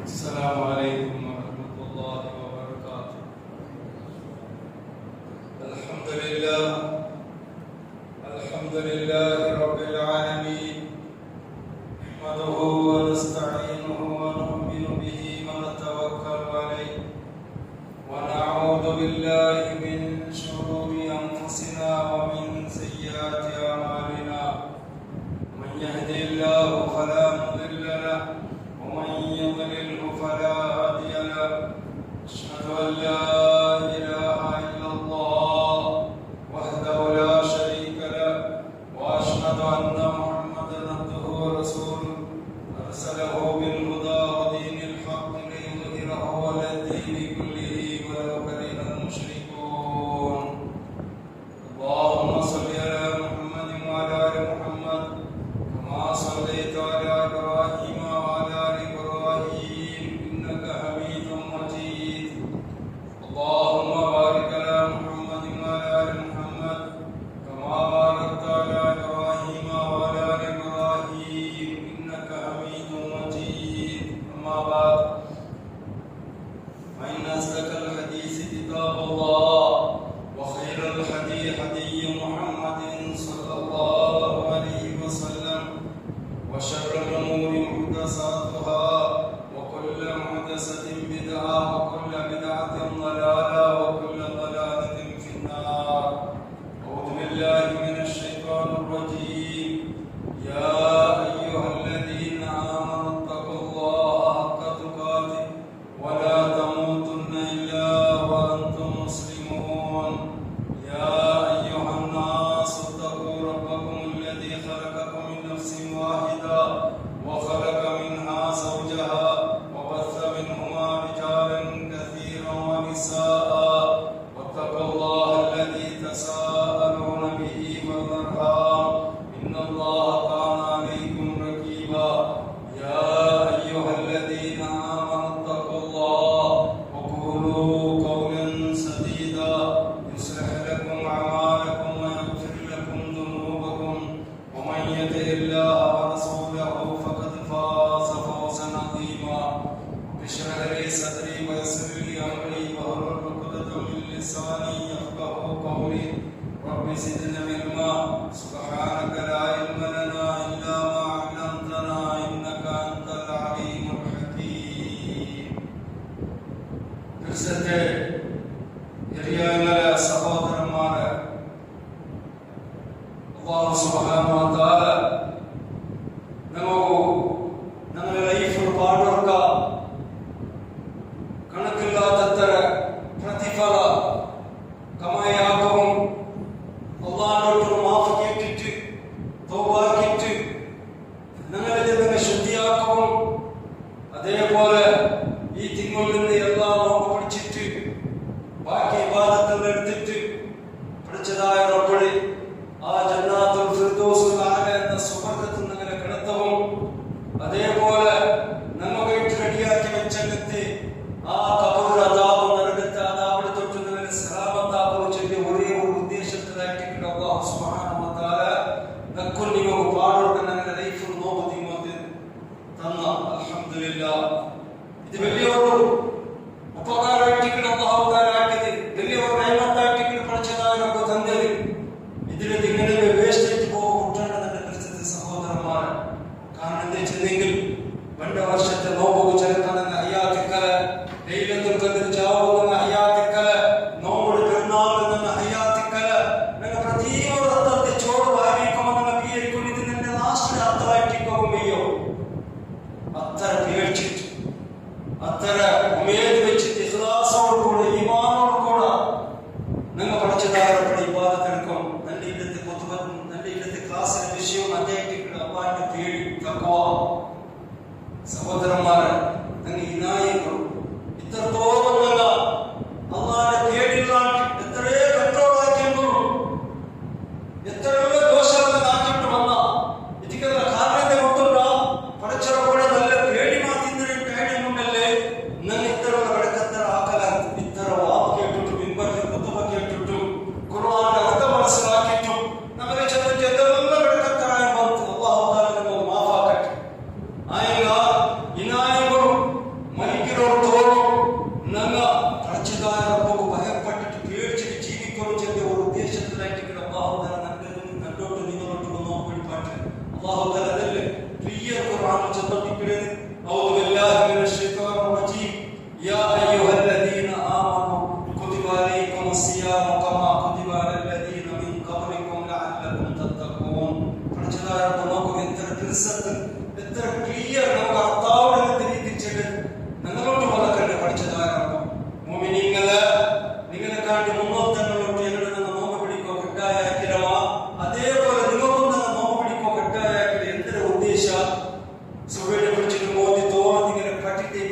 السلام عليكم ورحمة الله وبركاته. الحمد لله رب العالمين، نحمده ونستعينه ونؤمن به ونتوكل عليه، ونعوذ بالله من شرور أنفسنا ومن سيئات أعمالنا. من يهده الله فلا مضل له ومن يضلله فلا هادي له. أشهد أن لا إله إلا الله وحده لا شريك له، وأشهد أن محمدا عبده ورسوله أرسله بالهدى ودين الحق ليظهره على الدين كله ولو كره المشركون. اللهم صل على محمد وعلى آل محمد كما صليت على إبراهيم وعلى آل إبراهيم إنك حميد مجيد. اللهم بارك على محمد وعلى آل محمد كما باركت على إبراهيم وعلى آل إبراهيم إنك حميد مجيد. أما بعد، فإن أصدق الحديث كتاب الله، وخير الهدي هدي محمد صلى الله عليه وسلم، وشر الأمور محدثاتها، وكل محدثة بدعة، وكل بدعة ضلالة، وكل ضلالة في النار. أعوذ بالله من الشيطان الرجيم. يا أيها الذين آمنوا اتقوا الله حق تقاته ولا تموتن إلا وأنتم مسلمون. يا أيها الناس اتقوا ربكم الذي خلقكم من نفس واحدة وخلق منها زوجها وبث منهما رجالا كثيرا ونساء، واتقوا الله الذي تساءلون به والأرحام إن الله كان عليكم رقيبا. يا أيها الذين آمنوا اتقوا الله وقولوا قولا سديدا يصلح لكم أعمالكم ويغفر لكم ذنوبكم، ومن يطع الله ورسوله فقد فاز فوزا عظيما. اشرح لي صدري ويسر لي أمري واحلل عقدة من لساني يفقهوا قولي. رب زدنا علما. سبحانك لا علم لنا إلا ما علمتنا إنك أنت العليم الحكيم. ക്രിസ്ത്യന്റെ ಹಿರಿಯರ ಸಹೋದರಮಾರ, ಅಲ್ಲಾಹ್ ಸುಬ್ಹಾನಹು ವ ತಆಲ ನಮ್ಮ ಲೈಫ್ ಪಾಡೋರ್ಕ കണക്കില്ലാത്തത്ര പ്രതിഫല കമായാക്കവും അള്ളാഹുവിനോട് മാഫ് കേട്ടിട്ട് തൗബ കേട്ട് ഞങ്ങളിൽ നിന്ന് ശുദ്ധിയാക്കവും, അതേപോലെ ഈ തിങ്കളിൽ നിന്ന് എല്ലാം നോക്ക് പിടിച്ചിട്ട് ബാക്കി ഇബാദത്തുകൾ എടുത്തിട്ട് പഠിച്ചതായ റബ്ബിനെ ആ ജന്നാത്തുൽ ഫിർദൗസുൽ അഅല എന്ന സുവർഗ്ഗത്തിൽ ഞങ്ങളെ കിടത്തവും, അതേപോലെ നമുക്ക് റെഡിയാക്കി വെച്ചെടുത്ത് ആ കബർ അദാബ് നരകത്തെ അദാബിനെ തൊട്ട് ഞങ്ങളെ സലാമത്താക്കുകയും ചെയ്ത ഒരേ ഒരു ഉദ്ദേശത്തിലാക്കിയിട്ട് അല്ലാഹു സുബ്ഹാനഹു വ തആല നക്കുൽ നിമോ പാടോട്ട് ഞങ്ങളുടെ ലൈഫിൽ നോക്കി തന്ന അൽഹംദുലില്ലാഹ്. ഇത് വലിയൊരു ഉപകാരമായിട്ട് അല്ലാഹു തആല ആക്കിയത്, വലിയൊരു നിഅമത്തായിട്ട് പഠിച്ചതായ നമുക്ക് തന്നത്. ഇതിൽ ഇങ്ങനെ വേസ്റ്റേജ് പോകേണ്ടതെന്റെ ക്രിസ്ത്യൻ സഹോദരന്മാർ. കാരണം എന്താ വെച്ചെങ്കിൽ പണ്ട് വർഷത്തെ നോമ്പ് ചെറുക്കാണെന്ന് അയ്യാത്തിക്കല, ലൈലത്തുൽ ഖദ്ർ ചാവുന്ന അയ്യാത്തിക്കല, നോമ്പ് പെരുന്നാൾ എന്ന അയ്യാത്തിക്കല, നിങ്ങൾ പ്രതീവ്രതത്തെ ചോട് വായിക്കുമെന്ന് പീരിക്കൊണ്ട് ഇത് നിന്റെ ലാസ്റ്റ് അത്രയോ അത്ര പേടിച്ചിട്ട് അത്ര ഉമേദ് വെച്ചിട്ട് ഇഖ്ലാസോട് കൂടെ ഈമാനോട് കൂടെ നിങ്ങൾ പഠിച്ചതായപ്പോൾ ഇബാദത്തെടുക്കും. നല്ല ഇല്ലത്തെ കുതുബത്തും നല്ല ഇല്ലത്തെ ക്ലാസ്സിലെ വിഷയവും അദ്ദേഹത്തിന് അള്ളാഹിന്റെ പേടി തഖ്വ. സഹോദരന്മാരെ, നിങ്ങൾ ഇനായിക്കും ഇത്രത്തോളം നല്ല അള്ളാഹിന്റെ പേടിയില്ലാണ്ട് എത്രയോ കൺട്രോളാക്കിയെങ്കിലും എത്രയോ ദോഷങ്ങൾ നാട്ടിട്ട് വന്ന ಇದಕ್ಕೆಲ್ಲ ಕಾರಣ ಗೊತ್ತುಂಟಾ? ಪಡಚರಪಡೆ നല്ല പേടി മാറ്റുന്നതിന് പേടി മുന്നല്ലേ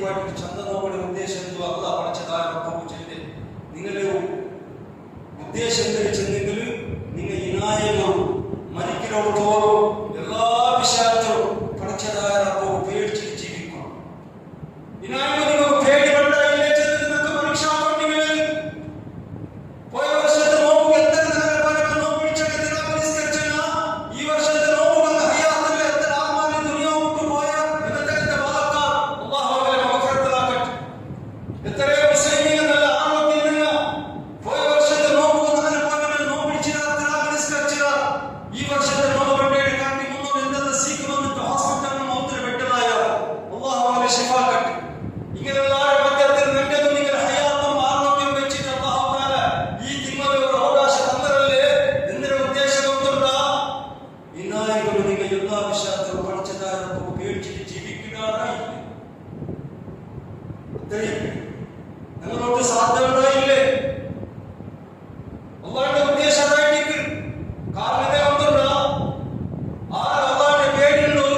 പാട്ടിട്ട് ചന്ദനോടെ ഉദ്ദേശം എന്തു അല്ല പഠിച്ചതാരൊപ്പം ചെല്ല് നിങ്ങളുടെ ഉദ്ദേശം എന്തൊക്കെ ചെന്നെങ്കിൽ നിങ്ങൾ ഇനായങ്ങളും മരിക്കലോടത്തോളം എല്ലാ വിഷയത്തിലും പഠിച്ചതാരൊപ്പം പേടിച്ചിട്ട് ജീവിക്കണം. ഇനായങ്ങൾ നിങ്ങൾക്ക് പേടി ഉണ്ടായില്ലേ ചെന്ന് നിങ്ങൾക്ക് പരീക്ഷ നിങ്ങൾ പോയ വർഷത്തെ നോമ്പ് എത്ര നോമ്പ് പിടിച്ചൊക്കെ നിരാകരിച്ചില്ല. ഈ വർഷത്തെ നോമ്പ് ഹയാത്തിൽ എത്ര ആത്മാവിൽ ദുനിയാവ് വിട്ടു പോയ എന്നത്തെ വാക്കാർ അല്ലാഹു അവരെ മഗ്ഫിറത്താക്കട്ടെ. എത്രയോ മുസ്ലിമീങ്ങൾ നല്ല ആരോഗ്യമില്ല പോയ വർഷത്തെ നോമ്പ് നോമ്പ് പിടിച്ചില്ല നിരാകരിച്ചില്ല. ഈ വർഷത്തെ നോമ്പ് വേണ്ടി കാട്ടി മുന്നോട്ട് എന്തെന്ന് സീക്ക് വന്നിട്ട് ഹോസ്പിറ്റലിൽ മൗത്തിന് വെട്ടലായ അല്ലാഹു അവരെ ശിഫാക്കട്ടെ. ഇങ്ങനെയുള്ള മധ്യത്തിൽ നിങ്ങളുടെ നിങ്ങൾ ഹയാത്തും ആരോഗ്യം വെച്ചിട്ട് അല്ലാഹു തആല ഈ തിന്മകൾ ഒരു അവകാശം തന്നതല്ലേ. എന്തിന്റെ ഉദ്ദേശം എന്തുണ്ടാ? ഇനായികൾ നിങ്ങൾ എല്ലാ വിഷയത്തിലും പഠിച്ചതാരൊക്കെ പേടിച്ചിട്ട് ജീവിക്കുകയായി നിങ്ങളോട് സാധ്യതയില്ലേ? അള്ളാന്റെ ഉദ്ദേശം അതായിട്ട് കാരണം എന്തുണ്ടാ? ആരും അള്ളാന്റെ പേടിയുള്ളൂ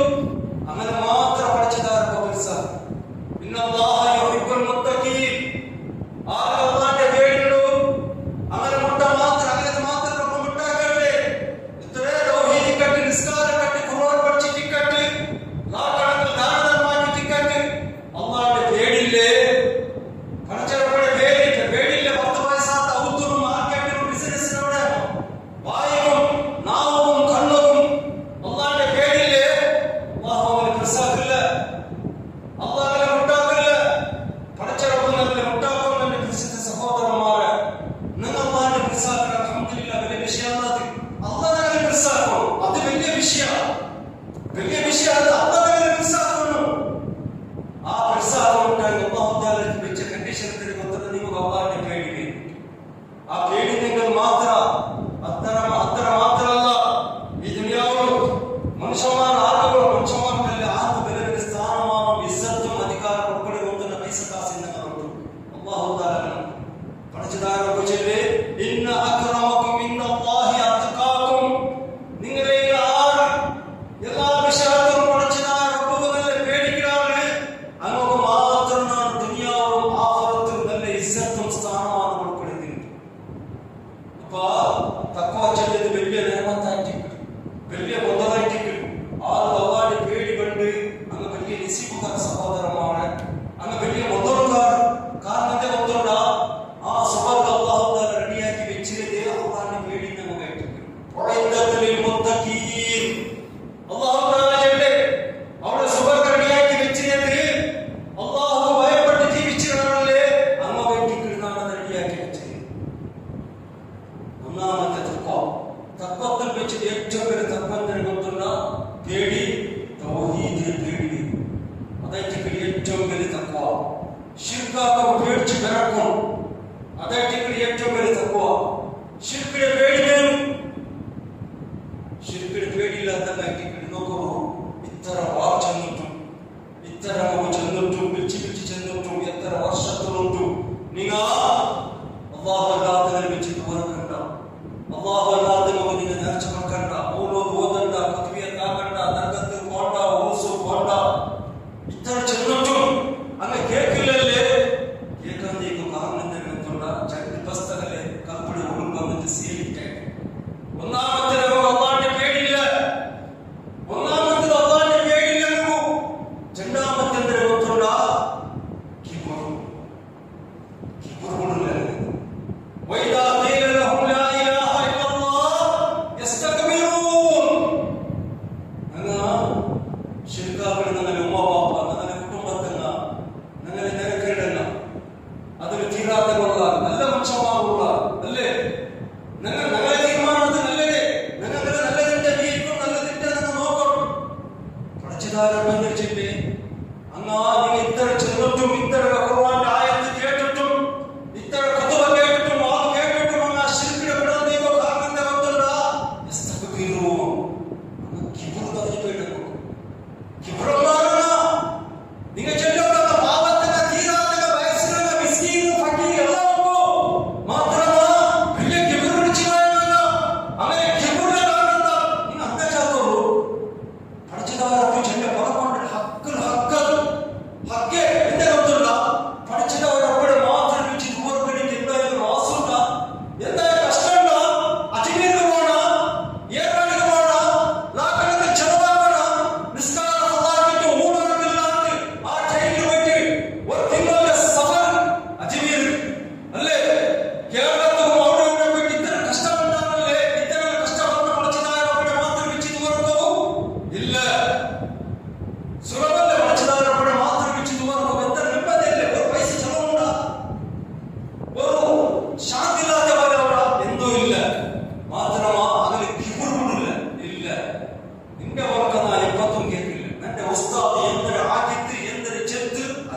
അങ്ങനെ മാത്രം പഠിച്ചതാരൊക്കെ മനസ്സിലാക്കും. പിന്നെ ആരും അള്ളാന്റെ പേടിയുള്ളൂ അങ്ങനെ മുട്ട മാത്രം അങ്ങനെ മാത്രം മുട്ടാക്കട്ടെ. ഇത്രേ തൗഹീദിക്കട്ട് നിസ്കാരക്കട്ട് ഖുർആൻ പഠിച്ചിട്ടിക്കട്ട് ലാഖണക്കിൽ ദാനധർമാക്കിട്ടിക്കട്ട് അള്ളാന്റെ പേടിയില്ലേ? പഠിച്ചവരുടെ പേടിയില്ല. 10 വയസ്സാത്ത ഔത്തും മാർക്കറ്റും ബിസിനസ്സിനോടെ വായവും നാവും കണ്ണും അള്ളാന്റെ പേടിയില്ലേ? അള്ളാഹു അവനെ മനസ്സിലാക്കില്ല. അള്ളാഹുവിനെ മുട്ടാക്കില്ല. പഠിച്ചവരുടെ മുട്ടാക്കും എന്റെ ക്രിസ്ത്യൻ സഹോദരന്മാരെ നിങ്ങൾ അള്ളാഹിനെ മനസ്സിലാക്കണം. അൽഹംദുലില്ലാഹ് വലിയ വിഷയമാണ്. അള്ളാഹിനെ മനസ്സിലാക്കണം. അത് വലിയ വിഷയമാണ്. അത് അള്ളാഹിനെ മനസ്സിലാക്കണം. ആ മനസ്സിലാക്കുന്നുണ്ടായി അല്ലാഹു തആല വെച്ച കണ്ടീഷനത്തിൽ കൊണ്ടുവന്ന നിങ്ങൾ അള്ളാഹിനെ പേടി. ആ പേടി നിങ്ങൾ അത്ര മാത്രമല്ല ഈ ദുനിയാവിൽ മനുഷ്യന്മാർക്കല്ല ആർക്ക് വിലയുടെ സ്ഥാനമാണോ ഇസ്സത്തും അധികാരം ഉൾപ്പെടെ കൊണ്ടുവന്ന പൈസ കാശ് നിങ്ങളുണ്ട്. അല്ലാഹു തആല പഠിച്ചതാരൊക്കെ ചൊല്ലി ഇന്ന അക്രമക്കും ഇന്നല്ലാഹി അത്ഖാക്കും. നിങ്ങളെ ആര് എല്ലാ വിഷയത്തിലും പഠിച്ചതാരൊക്കെ നല്ല പേടിക്കാറ് അങ്ങോട്ട് മാത്രം നാം ദുനിയാവും ആഖിറത്തും നല്ല ഇസ്സത്തും സ്ഥാനമാണ് ഉൾപ്പെടുന്നത്. അപ്പൊ തഖ്വ ചൊല്ലിയത് വലിയ നിയമത്തായിട്ട് വലിയ മുതലായിട്ട് ആറ് അള്ളാന്റെ പേടി കണ്ട് അങ്ങ് വലിയ നിസിബുകാർ സഹോദരമാണ്. അങ്ങ് വലിയ മുതലുകാർ കാരണം മുതലുണ്ടാ ആ സുബർഗ് അല്ലാഹു തആല റെഡിയാക്കി വെച്ചിരുന്നത് അള്ളാന്റെ പേടി നമ്മൾ കേട്ടിട്ടുണ്ട്. അല്ലാഹു തആല ചൊല്ലി അവിടെ സുബർഗ് റെഡിയാക്കി വെച്ചിരുന്നത് അല്ലാഹു ഭയപ്പെട്ട് ജീവിച്ചിരുന്നാലേ അങ്ങ് വേണ്ടിക്കിടുന്നാണ് റെഡിയാക്കി വെച്ചത്. ഒന്നാമത്തെ തഖ്വത്തിൽ വെച്ച് ഏറ്റവും വലിയ തഖ്വത്തിന് കൊണ്ടുള്ള പേടി തൗഹീദിനെ പേടി. അതായിട്ട് ഏറ്റവും വലിയ തഖ്വ. ശിർക്കാക്കം പേടിച്ച് കിടക്കും. അതായിട്ട് ഏറ്റവും വലിയ തഖ്വ. ശിർക്കിനെ പേടി വരും. ശിർക്കിനെ പേടിയില്ലാത്ത നോക്കൂ. ഇത്ര വാർ ചെന്നിട്ടും ഇത്ര ചെന്നിട്ടും പിടിച്ച് ചെന്നിട്ടും എത്ര വർഷത്തിലുണ്ടും നിങ്ങൾ അല്ലാഹു അല്ലാത്തവരെ വെച്ച് ദൂരക്കണ്ട. അല്ലാഹു അല്ലാത്തവരെ നിങ്ങൾ നേർച്ച വെക്കണ്ട. മൗലൂദ് ഓതണ്ട. കുതുബിയത്താക്കണ്ട. നരകത്തിൽ പോണ്ട. ഊസു പോണ്ട. ഇത്ര ചെന്നിട്ടും അങ്ങ് കേൾക്കില്ലല്ലേ? കേൾക്കാൻ കാരണം എന്തുണ്ട? ചട്ടി പുസ്തകല്ലേ കൽപ്പന ഉൾക്കൊന്നിട്ട് സീലിട്ടെ. ഒന്നാമത്തെ അള്ളാന്റെ പേടിയില്ല. അള്ളാന്റെ പേടിയില്ല. രണ്ടാമത്തെ എന്തുണ്ട? وإذا قيل لهم لا إله إلا الله يستكبرون. ശിർക്കാക്കൾ നിങ്ങളുടെ ഉമ്മ ബാപ്പ നിങ്ങളുടെ കുടുംബത്തങ്ങ നിങ്ങളുടെ നിരക്കേടല്ല അതിന് തീരാത്ത കൊള്ള നല്ല മനുഷ്യന്മാരുള്ള അല്ലേ? ഞങ്ങളെ തീരുമാനത്തിൽ നല്ലതേ നിങ്ങൾ നല്ലതിന്റെ ജീവിക്കും നല്ലതിന്റെ നിങ്ങൾ നോക്കണം. പഠിച്ചതാരം ബന്ധിച്ചില്ലേ? അങ്ങാ നിങ്ങൾ ഇത്ര ചെന്നിട്ടും ഇത്ര ഖുർആന്റെ ആയത്ത് കേട്ടിട്ടും ഇത്ര കുതുബ കേട്ടിട്ടും വാ കേട്ടിട്ടും അങ്ങ് ശിർക്കിനെ വിടുന്നതിനോ കാരണത്തെ കൊണ്ടുള്ള യസ്തഗ്ഫിറൂൻ. അങ്ങ് കിബ്ർ പറഞ്ഞിട്ട് നിങ്ങൾ ചെല്ലുന്ന പാപത്തിന്റെ തീരാത്ത വയസ്സിലുള്ള മിസ്കീനും ഫക്കീറും എല്ലാവർക്കും മാത്രമല്ല വലിയ കിബ്ർ പിടിച്ചു അങ്ങനെ കിബ്റിന്റെ കാരണത്താ നിങ്ങൾ അന്തച്ചാത്തോളൂ. പഠിച്ചതാരൊക്കെ ചെല്ലെ പദം കൊണ്ട് ഹക്ക് എന്റെ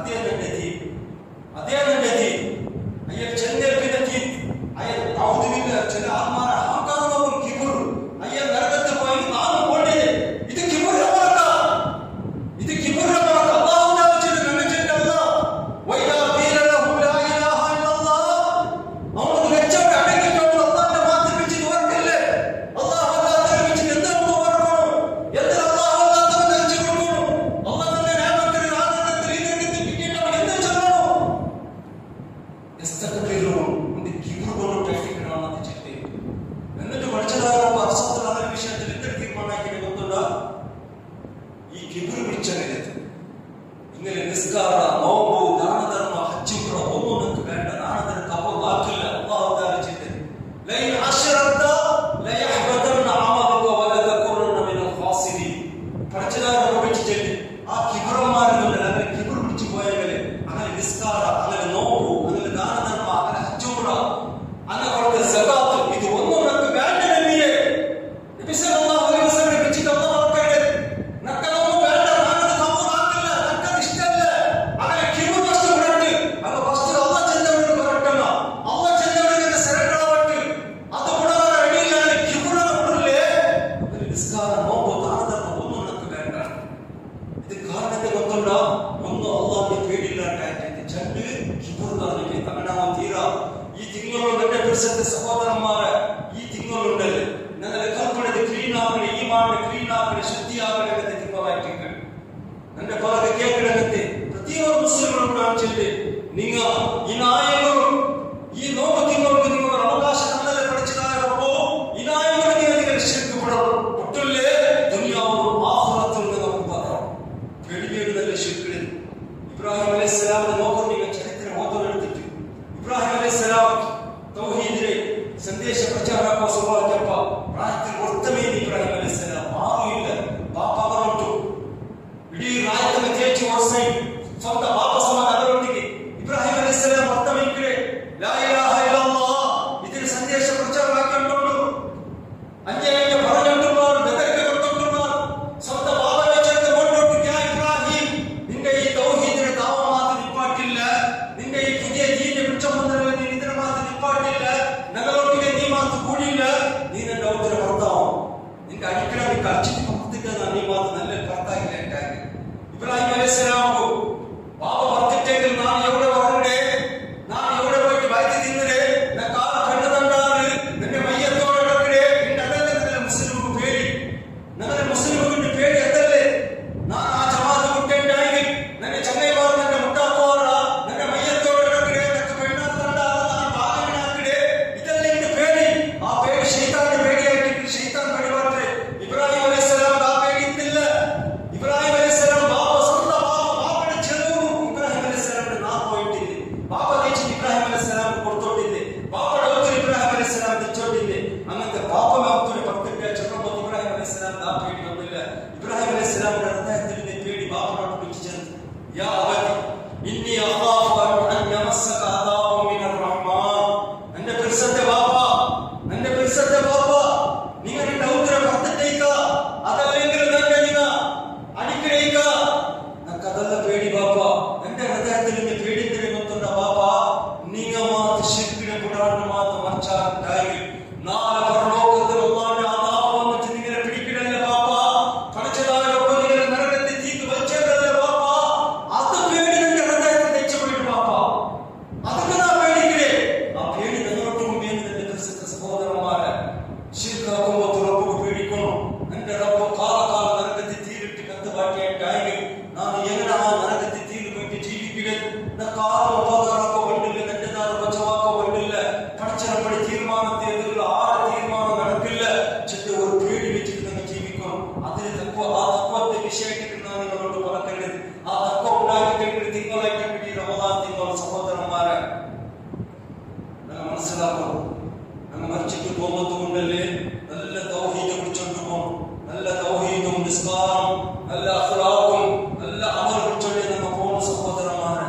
ಅದೇ ನನ್ನ ದೀನ್, ಅದೇ ನನ್ನ ದೀನ್. ಅಯ್ಯ ಚಂದ ದೀನ್ ಅಯ್ಯ ಯಾವುದಿಲ್ಲ ಚೆನ್ನ ಆತ್ಮಾರ ಅಹಂಕಾರ ಕಿಬುರು ಅಯ್ಯ ನರಕಕ್ಕೆ ಹೋಗಿ ನಾನು ಕೊಂಡಿದೆ. ಇದು ಕಿಬುರ ಮೂಲಕ, ಇದು ಕಿಬುರ ಮೂಲಕ ಅಲ್ಲಾಹು ಚೆನ್ನ ನನ್ನ ಚೆನ್ನ ಅಲ್ಲ ವೈದಾ ಬೀರಲ ಹುಲಾ ಇಲಾಹ ಇಲ್ಲಲ್ಲಾಹ್ ಅವನು ಲೆಚ್ಚವಡೆ ಅಡಗಿಕೊಂಡು ಅಲ್ಲಾಹನ ಮಾತು ಬಿಚ್ಚಿದ ಹೊರಟಿಲ್ಲ. ಅಲ್ಲಾಹ್ ಅಲ್ಲಾಹನ ಬಿಚ್ಚಿದ ಎಂದರನ್ನು ಹೊರಕೊಂಡು ಎಂದರ ಅಲ್ಲಾಹ್ ಅಲ್ಲಾಹನ ಹಂಚಿಕೊಂಡು ಅಲ್ಲಾಹನ ನೇಮಕರಿ ರಾಜನಂತರ ಇದಕ್ಕೆ ಟಿಕೆಟ್ ಅವನು ಎಂದ ಚೆನ್ನನು ಎಸ್ತಕಬಿರು ಒಂದು ಕಿಬುರುಗಳು ಟ್ರಾಫಿಕ್ ಅನ್ನೋದು ಚಿಂತೆ എന്നിട്ട് പഠിച്ചതാകുമ്പോ അർസത്തുള്ള വിഷയത്തിൽ എന്തൊരു തീരുമാനമാക്കി ಗೊತ್ತುಂಟ ಈ ಕಿಬುರು ಬಿಚ್ಚನೆ ഇങ്ങനെ നിസ്കാര നോമ്പ് ദാന ധർമ്മ ഹജ്ജ് ഉംറ ഒന്നും നമുക്ക് വേണ്ട. നാനതിന് കബൂൽ ആക്കില്ല. അല്ലാഹു തആല ചിന്ത ലൈൻ അശ്റക്ത ലയഹ്ബതന്ന അമലുക വലതകുറന്ന മിനൽ ഖാസിരീൻ. പഠിച്ചതാകുമ്പോ വെച്ചിട്ട് ആ കിബുറന്മാരുടെ അങ്ങനെ കിബുർ പിടിച്ചു പോയവരെ അങ്ങനെ നിസ്കാര അങ്ങനെ നോമ്പ് അങ്ങനെ ദാന ധർമ്മ അങ്ങനെ ഹജ്ജ് ഉംറ അങ്ങനെ കൊടുത്ത സകാത്ത് ഇത് ഒന്നും നമുക്ക് വേണ്ട. നബിയെ നബി സല്ലല്ലാഹു അലൈഹി വസല്ലം വെച്ചിട്ട് അല്ലാഹു പറയട്ടെ നക്കലൊന്നും വേണ്ട. നാനത് കബൂൽ ആക്കില്ല, നക്കത് ഇഷ്ടമല്ല. അങ്ങനെ കിബുർ വസ്തു വിടട്ട് അങ്ങ് വസ്തു അല്ലാഹ് ചെന്നവരോട് പറയട്ടല്ല. അല്ലാഹ് ചെന്നവരുടെ സറണ്ടർ ആവട്ടെ. അത് കൂടാതെ റെഡിയില്ല. കിബുറ വിടല്ലേ അങ്ങനെ നിസ്കാര നോമ്പ് ദാന ധർമ്മ ഒന്നും നമുക്ക് വേണ്ട. ഇത് കാരണത്തെ ಗೊತ್ತುಂಟ ಒಂದು ಅಲ್ಲಾಹ್ಗೆ പേടിയില്ലാണ്ടായിട്ട് ചണ്ട് കിബുർദാനിಗೆ തകണാവ തീരാ. ഈ തിങ്ಗಳು ನನ್ನ ಪರಿಸರದ ಸಹೋದರಮಾರ ಈ ತಿಂಗಳುಂಡಲ್ಲಿ ನನ್ನ ಕಲ್ಪನೆದ ಕ್ಲೀನ್ ಆಗಲಿ, ಈಮಾನ ಕ್ಲೀನ್ ಆಗಲಿ, ಶುದ್ಧಿ ಆಗಲಿ ಅಂತ ತಿಂಗಳಾಯ್ತು. ನನ್ನ ಪರಗ ಕೇಳಿದಂತೆ ಪ್ರತಿಯೊಬ್ಬ ಮುಸ್ಲಿಮರು ಕೂಡ ಅಂಚಿದೆ ನಿಂಗ ಈ ನಾಯಕರು ಈ ನೋವು ತಿಂಗಳಿಗೆ ನಿಮಗೆ ಅವಕಾಶ ನನ್ನಲ್ಲಿ ಪಡಿಸಿದಾರಪ್ಪೋ ಈ ನಾಯಕರಿಗೆ ನನಗೆ ಶಿರ್ಕು ಬಿಡೋರು ಒಟ್ಟಲ್ಲೇ ದುನಿಯಾವರು ಆಫರತ್ತು ಹೋಗ್ಬಾರ ಬೆಳಿಗ್ಗೆದಲ್ಲಿ ಶಿರ್ಕಿಡಿದೆ. ಇಬ್ರಾಹಿಂ ಅಲೈಹಿಸ್ಸಲಾಂ ನೋವು ನೀವು ಚರಿತ್ರೆ ಓದೋ ಹೇಳ್ತಿತ್ತು. ಇಬ್ರಾಹಿಂ ಅಲೈಹಿಸ್ಸಲಾಂ ತೌಹೀದ್ರೆ ಸಂದೇಶ ಪ್ರಚಾರಕ್ಕೋ ಸವಾಲ್ಯಪ್ಪ ರಾತ್ರಿ ಒತ್ತಮೇ ಇಬ್ರಾಹಿಂ ಅಲೈಹಿಸ್ಸಲಾಂ ಮಾರು ಇಲ್ಲ ಪಾಪ ಅವರುಂಟು ಇಡೀ ರಾಜ್ಯದ ತೇಜಿ ವರ್ಷ ಸ್ವಂತ ಪಾಪ ಸಮಾನ ಅದರೊಟ್ಟಿಗೆ ಇಬ್ರಾಹಿಂ ಅಲೈಹಿಸ್ಸಲಾಂ ಒತ್ತಮೇ ಇಕ್ಕಡೆ ಲಾ ಇಲಾಹ ಇಲ್ಲಲ್ಲಾಹ್ ಇದರ ಸಂದೇಶ ಪ್ರಚಾರ ಹಾಕಿಕೊಂಡು ಅನ್ಯಾಯ ಬರಗಂಟುಮಾರು ಬೆದರಿಕೆ ಕೊಟ್ಟುಮಾರು ಸ್ವಂತ ಬಾಬಾ ಚಂದ ಕೊಂಡೊಟ್ಟು ಕ್ಯಾ ಇಬ್ರಾಹಿಂ ನಿಂಗೆ ಈ ತೌಹೀದ್ರೆ ತಾವ ಮಾತು ನಿಪ್ಪಾಟಿಲ್ಲ, ನಿಂಗೆ ಈ ಪುದಿಯ ದೀನ ಬಿಚ್ಚ ಮುಂದರಲ್ಲಿ ನೀನು ಇದರ ಮಾತು ನಿಪ್ಪಾಟಿಲ್ಲ, ನಗರೊಟ್ಟಿಗೆ ನೀ ಮಾತು ಕೂಡಿಲ್ಲ, ನೀನನ್ನು ಅವತರ ಬರ್ತಾವ ನಿಂಗೆ ಅಡಿಕಡೆ ನಿಂಗೆ ಅರ್ಚಿತಿ ಪಕ್ಕದಿದ್ದ ನಾನು ಈ ಮಾತು ನನ್ನಲ್ಲಿ ಬರ್ತಾ ಇಲ್ಲ ಅಂಟಾಗಿ ಇಬ್ರಾಹಿಂ ಅಲೈಹಿಸ್ಸಲಾಂ ಬಾಬಾ ಬರ್ತಿಟ್ಟೆ ನಾನು ಎವಡೆ ಹೊರಗಡೆ ನಾನು ಎವಡೆ ಹೋಗಿ ಬಾಯ್ತಿ ತಿಂದರೆ ನನ್ನ ಕಾಲ ಕಂಡದಂಡಾರು ನನ್ನ ಮೈಯತ್ತೋಡ ಕಡೆ ನಿನ್ನ ಅದಲ್ಲೇ ಮುಸ್ಲಿಮರು ಬೇಡಿ ನನ್ನ ಮುಸ್ಲಿಮರು ಬೇಡಿ ಅದಲ್ಲೇ ನಾನು ಆ ಜಮಾತ ಮುಟ್ಟೆಂಡಾಗಿ ನನ್ನ ಚೆನ್ನೈ ಬಾರು ನನ್ನ ಮುಟ್ಟಾಕೋರ ನನ್ನ ಮೈಯತ್ತೋಡ ಕಡೆ ನನ್ನ ಬೆಣ್ಣದಂಡ ನಾನು ಬಾಗಿನ ಕಡೆ ಇದೆಲ್ಲ ಇನ್ನು ಬೇಡಿ ಆ ಬೇಡಿ ಶೈತಾನ ಬೇಡಿ ಹಾಕಿಟ್ಟು ಶೈತಾನ ಬೇಡಿ ಮಾಡ್ರೆ ಇಬ್ರಾಹಿಂ ಅಲೈಹಿಸ್ಸಲಾಂ ಆ ಬೇಡಿ ಇದ್ದಿಲ್ಲ. ಇಬ್ರಾಹಿಂ ಅಲೈಹಿಸ್ಸಲಾಂ ಬಾಬಾ ಸ್ವಂತ ಬಾಬನ ಚೆಲುವು ಇಬ್ರಾಹಿಂ ಅಲೈಹಿಸ್ಸಲಾಂ ನಾಲ್ಕು ಇಟ್ಟಿದ್ದೆ ಬಾಬಾ ದೇಚಿ ಇಬ್ರಾಹಿಂ ಅಲೈಹಿಸ್ಸಲಾಂ ಕೊಡ್ತೊಟ್ಟಿದ್ದೆ ಬಾಬಾ ಡೌತರು ಇಬ್ರಾಹಿಂ ಅಲೈಹಿಸ್ಸಲಾಂ ತೆಚ್ಚೊಟ್ಟಿದ್ದೆ ಹಂಗಂತ ಬಾಬಾ ಮಾಪ್ತುಡೆ ಪಕ್ಕಕ್ಕೆ ಚಕ್ರಬತ್ತು ಇಬ್ರಾಹಿಂ ಅಲೈಹಿಸ್ಸಲಾಂ ಆ ಬೇಡಿ ಬಂದಿಲ್ಲ. ಇಬ್ರಾಹಿಂ ಅಲೈಹಿಸ್ಸಲಾಂ ಅರ್ಥ ಹೇಳ್ತಿದ್ದೆ ಬೇಡಿ ಬಾಬಾ ನೋಡು ಬಿಚ್ಚಿಜಂತ ಯಾ ಅವತಿ ಇನ್ನಿ ಅಲ್ಲಾಹು ಅನ್ ಯಮಸ್ಸಕ ಅದಾಬು ಮಿನರ್ ರಹಮಾನ್. ನನ್ನ ಪರಿಸತ್ತೆ ಬಾಬಾ, ನನ್ನ ಪರಿಸತ್ತೆ ಬಾಬಾ ನಿಂಗೆ ನಿನ್ನ ಉತ್ತರ ಬರ್ತದೆ ಈಗ ಅದಲ್ಲೆಂದ್ರೆ ನನ್ನ ನಿನ್ನ ಅಡಿಕಡೆ ಈಗ ನಕ್ಕದೆಲ್ಲ ಬೇಡಿ ಬಾಬಾ ನನ್ನ ಹೃದಯದಲ್ಲಿ ಬೇಡಿದ್ದರೆ ಗೊತ್ತುಂಟ ಬಾಬಾ ನಿಂಗ ಮಾತು ಶಿರ್ಕಿನ ಪುರಾಣ ಮಾತು ಮರ್ಚಾಗಿ ನಾಳೆ ಪರಲೋಕದಲ್ಲಿ ಅಲ್ಲಾಹನ ಆದಾಬವನ್ನು ತಿಂದಿನ ಪಿಡಿಕಿಡಲ್ಲ ಬಾಬಾ ಪಡಚದಾರೊಬ್ಬನಿಗೆ ನರಕಕ್ಕೆ ತೀತು ಬಚ್ಚದಲ್ಲ ಬಾಬಾ ಅದು ಬೇಡಿ ನನ್ನ ಹೃದಯದಲ್ಲಿ ಹೆಚ್ಚಿಬಿಟ್ಟು ಬಾಬಾ ಅದಕ್ಕೆ ನಾ ಬೇಡಿಕಿಡೆ ಆ ಬೇಡಿ ನನ್ನೊಟ್ಟು ಮೇಲಿನಲ್ಲಿ ಕಲಿಸಿದ ಸಹೋದರಮಾರ ಶಿರ್ಕ ಹಾಕೊಂಬತ್ತು ರಬ್ಬು ಬೇಡಿಕೊಂಡು ನನ್ನ ರಬ್ಬು ಕಾಲ ಕಾಲ ನರಕಕ್ಕೆ ತೀರಿಟ್ಟು ಕತ್ತು ಬಾಟಿ ಅಂಟಾಗಿ ನಾನು ಏನನ ಆ ನರಕಕ್ಕೆ ತೀರು ಬಿಟ್ಟು ಜೀವಿಕಿಡೆ ನ ಕಾಲ ಹೋದಾರಕ್ಕೋ ಬಂದಿಲ್ಲ, ನನ್ನದಾರ ಬಚವಾಕೋ ಬಂದಿಲ್ಲ, ಪಡಚರ ಪಡಿ ತೀರ್ಮಾನತೆ ಎದುರಿಲ್ಲ, ಆರ ತೀರ್ಮಾನ നടക്കില്ല ചെന്ന് ഒരു പേടി വെച്ചിട്ട് നമ്മൾ ജീവിക്കണം. അതിന് തക്കവ ആ തക്കവത്തെ വിഷയത്തിൽ ನಾನು ಇವರೊಟ್ಟು ಬರಕಂಡಿದ್ದು ಆ ತಕ್ಕವ ഉണ്ടാക്കിയിട്ട് ತಿಂಗಳಾಯ್ತು ಬಿಡಿ ರಮದಾನ್ ತಿಂಗಳು ಸಹೋದರಮಾರೆ ನನ್ನ മനസ്സിലാക്കണം. ನಮ್ಮ ಮರ್ಚಿಟ್ಟು ಹೋಗೋದು ಉಂಡಲ್ಲಿ നല്ല തൗഹീദ് പിടിച്ചോണ്ട് പോകും, നല്ല തൗഹീദും നിസ്കാരം നല്ല അഖ്ലാഖും നല്ല അമൽ പിടിച്ചോണ്ട് ನಮ್ಮ പോകുന്ന സഹോദരമാരെ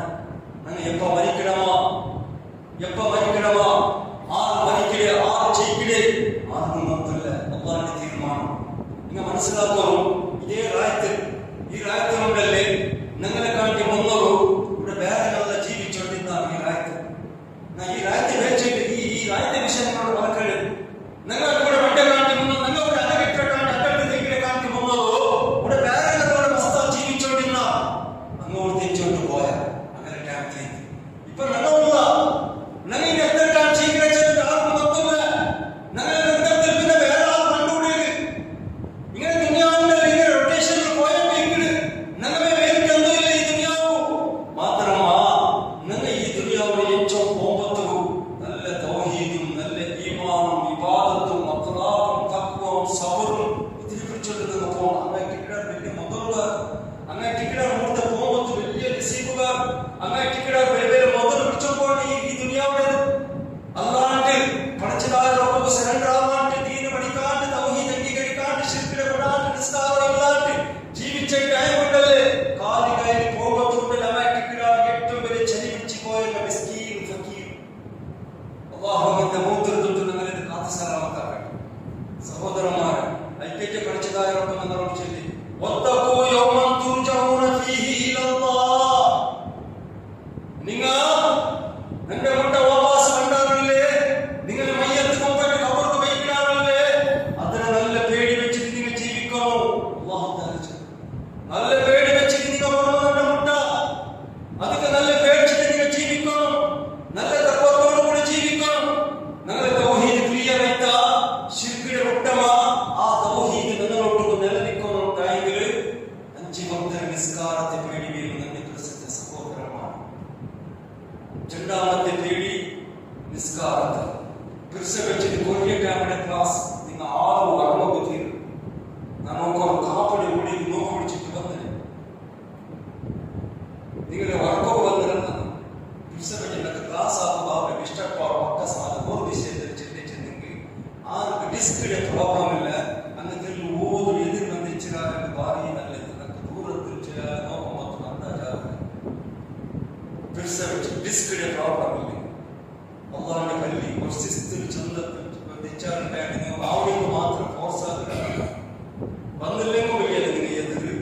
ನಾನು ಎಪ್ಪ ಮರಿಕಿಡವ ಆರು ಮರಿಕಿಡೆ ಆರು ಜೈಕಿಡೆ ಆರು ಮಕ್ಕಳ ಅಲ್ಲಾಹನ ತೀರ್ಮಾನ ನಿಮಗೆ മനസ്സിലാക്കണം. ಇದೇ ರಾಯ್ತು ಈ ರಾಯ್ತು ಉಂಡಲ್ಲಿ ನಂಗಲ ಕಾಂಟಿ ಬಂದವರು ಕೂಡ അങ്ങേറ്റ് കിടാ ಬೇರೆ ಮೊದಲು ಬಿಚ್ಚೋಕೊಂಡು ಈ ದುನಿಯಾವೇ അല്ലാണ്ട് പഠിച്ചതായ റബ്ബ് സറണ്ടർ ആവാണ്ട് ദീൻ പഠിക്കാണ്ട് തൗഹീദ് അംഗീകരിക്കാണ്ട് ശിർക്കിനെ വിടാണ്ട് നിസ്കാരം ഇല്ലാണ്ട് ജീവിച്ച ടൈം ഉണ്ടല്ലേ കാലികയിൽ പോകുന്നുണ്ട് അങ്ങേറ്റ് ഏറ്റവും വലിയ ചരി പിടിച്ചു പോയ മിസ്കീൻ ഫക്കീർ അല്ലാഹു അങ്ങനത്തെ മൂത്രത്തൊട്ട് ഞങ്ങളെ കാത്തു സലാമത്താക്കട്ടെ. സഹോദരന്മാരെ, ഐക്യത്തെ പഠിച്ചതായ റബ്ബ് നമ്മളോട് ചൊല്ലി വത്തഖൂ യൗമൻ തുർജഊന ഫീഹി ഇലല്ലാഹ്. നിങ്ങൾ എന്റെ മുട്ട വാപസ് കണ്ടാറല്ലേ, നിങ്ങൾ മയ്യത്ത് കൊണ്ടിട്ട് കബർക്ക് വയ്ക്കാറല്ലേ, അതിനെ നല്ല പേടി വെച്ചിട്ട് നിങ്ങൾ ജീവിക്കണോ. അല്ലാഹു തആല നല്ല പേടി വെച്ചിട്ട് നിങ്ങൾ പറഞ്ഞ മുട്ട അതൊക്കെ നല്ല പേടിച്ചിട്ട് നിങ്ങൾ ജീവിക്കണം, നല്ല തഖ്വത്തോടു കൂടി ജീവിക്കണം. നിങ്ങൾ തൗഹീദ് ക്ലിയർ ആയിട്ടാ ശിർക്കിന്റെ മുട്ടമ ആ തൗഹീദ് നിങ്ങളോട്ട് നിലനിൽക്കണം. ടൈമിൽ 5 വക്ത നിസ്കാരത്തെ പേടി വീഴുന്ന പ്രസിദ്ധ സഹോദരന്മാർ. രണ്ടാമത്തെ പേടി നിസ്കാരത്തെ പിർസ വെച്ചിട്ട് കൊല്ലിട്ട് നമ്മുടെ ക്ലാസ് നിങ്ങൾ ആളും അമ്മക്ക് തീരും. നമുക്കൊരു കാപ്പടി കൂടി നോക്കി പിടിച്ചിട്ട് വന്നില്ല, നിങ്ങളുടെ വർക്കൊക്കെ വന്നിരുന്ന പിർസ വെച്ചിട്ട് ക്ലാസ് ആകുമ്പോൾ അവരുടെ ഇഷ്ടപ്പാട് പക്ക സാധനം ഒരു വിഷയത്തിൽ ചിന്തിച്ചെങ്കിൽ ആർക്ക് ഡിസ്കിടെ പ്രോബ്ലം ഇല്ല. അങ്ങനത്തെ ഓരോ എതിർ ബന്ധിച്ചാൽ ഭാര്യ നല്ല ദൂരത്തിൽ ചില നോക്കം മാത്രം അന്താജാവുക പിർസ വെച്ച് ഡിസ്കിടെ പ്രോബ്ലം ഇല്ല. അള്ളാഹിന്റെ പല്ലി ഒരു സിസ്റ്റിൽ ചന്ദ്രത്തിൽ ആവുമ്പോൾ മാത്രം ഫോഴ്സ് ആകുക വന്നില്ലെങ്കിൽ വലിയ നിങ്ങൾ എതിര്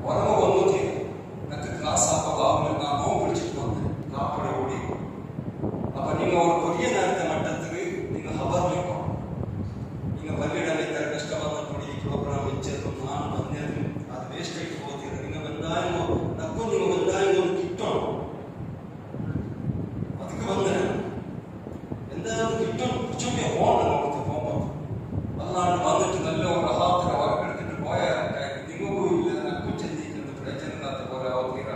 ഉറങ്ങ വന്നു തീരും. നിങ്ങൾക്ക് ക്ലാസ് ആക്കുക നാം നോ പിടിച്ചിട്ട് വന്ന് കാപ്പടെ ഓടി. അപ്പൊ നിങ്ങൾ ഒരു കൊറിയ നേരത്തെ മട്ടത്തിൽ നിങ്ങൾ ഹബറിലേക്കോ നിങ്ങൾ പള്ളിയുടെ ഇത്ര കഷ്ടം വന്നിട്ടുണ്ട് ഈ പ്രോഗ്രാം വെച്ചതും നാം വന്നതും അത് വേസ്റ്റ് ആയിട്ട് പോകത്തില്ല. നിങ്ങൾ എന്തായാലും നക്കും നിങ്ങൾ എന്തായാലും ഒന്ന് കിട്ടണം, അതൊക്കെ വന്നില്ല എന്തായാലും കിട്ടും. കുറച്ചൊക്കെ പോകണം നമുക്ക് പോകുമ്പോൾ. അല്ലാണ്ട് വന്നിട്ട് നല്ല ഒരു റഹാത്തിനെ വർക്കെടുത്തിട്ട് പോയാൽ നിങ്ങൾക്കും ഇല്ല നക്കും ചിന്തിക്കുന്നത് പ്രയോജനമില്ലാത്ത പോലെ ആവുക.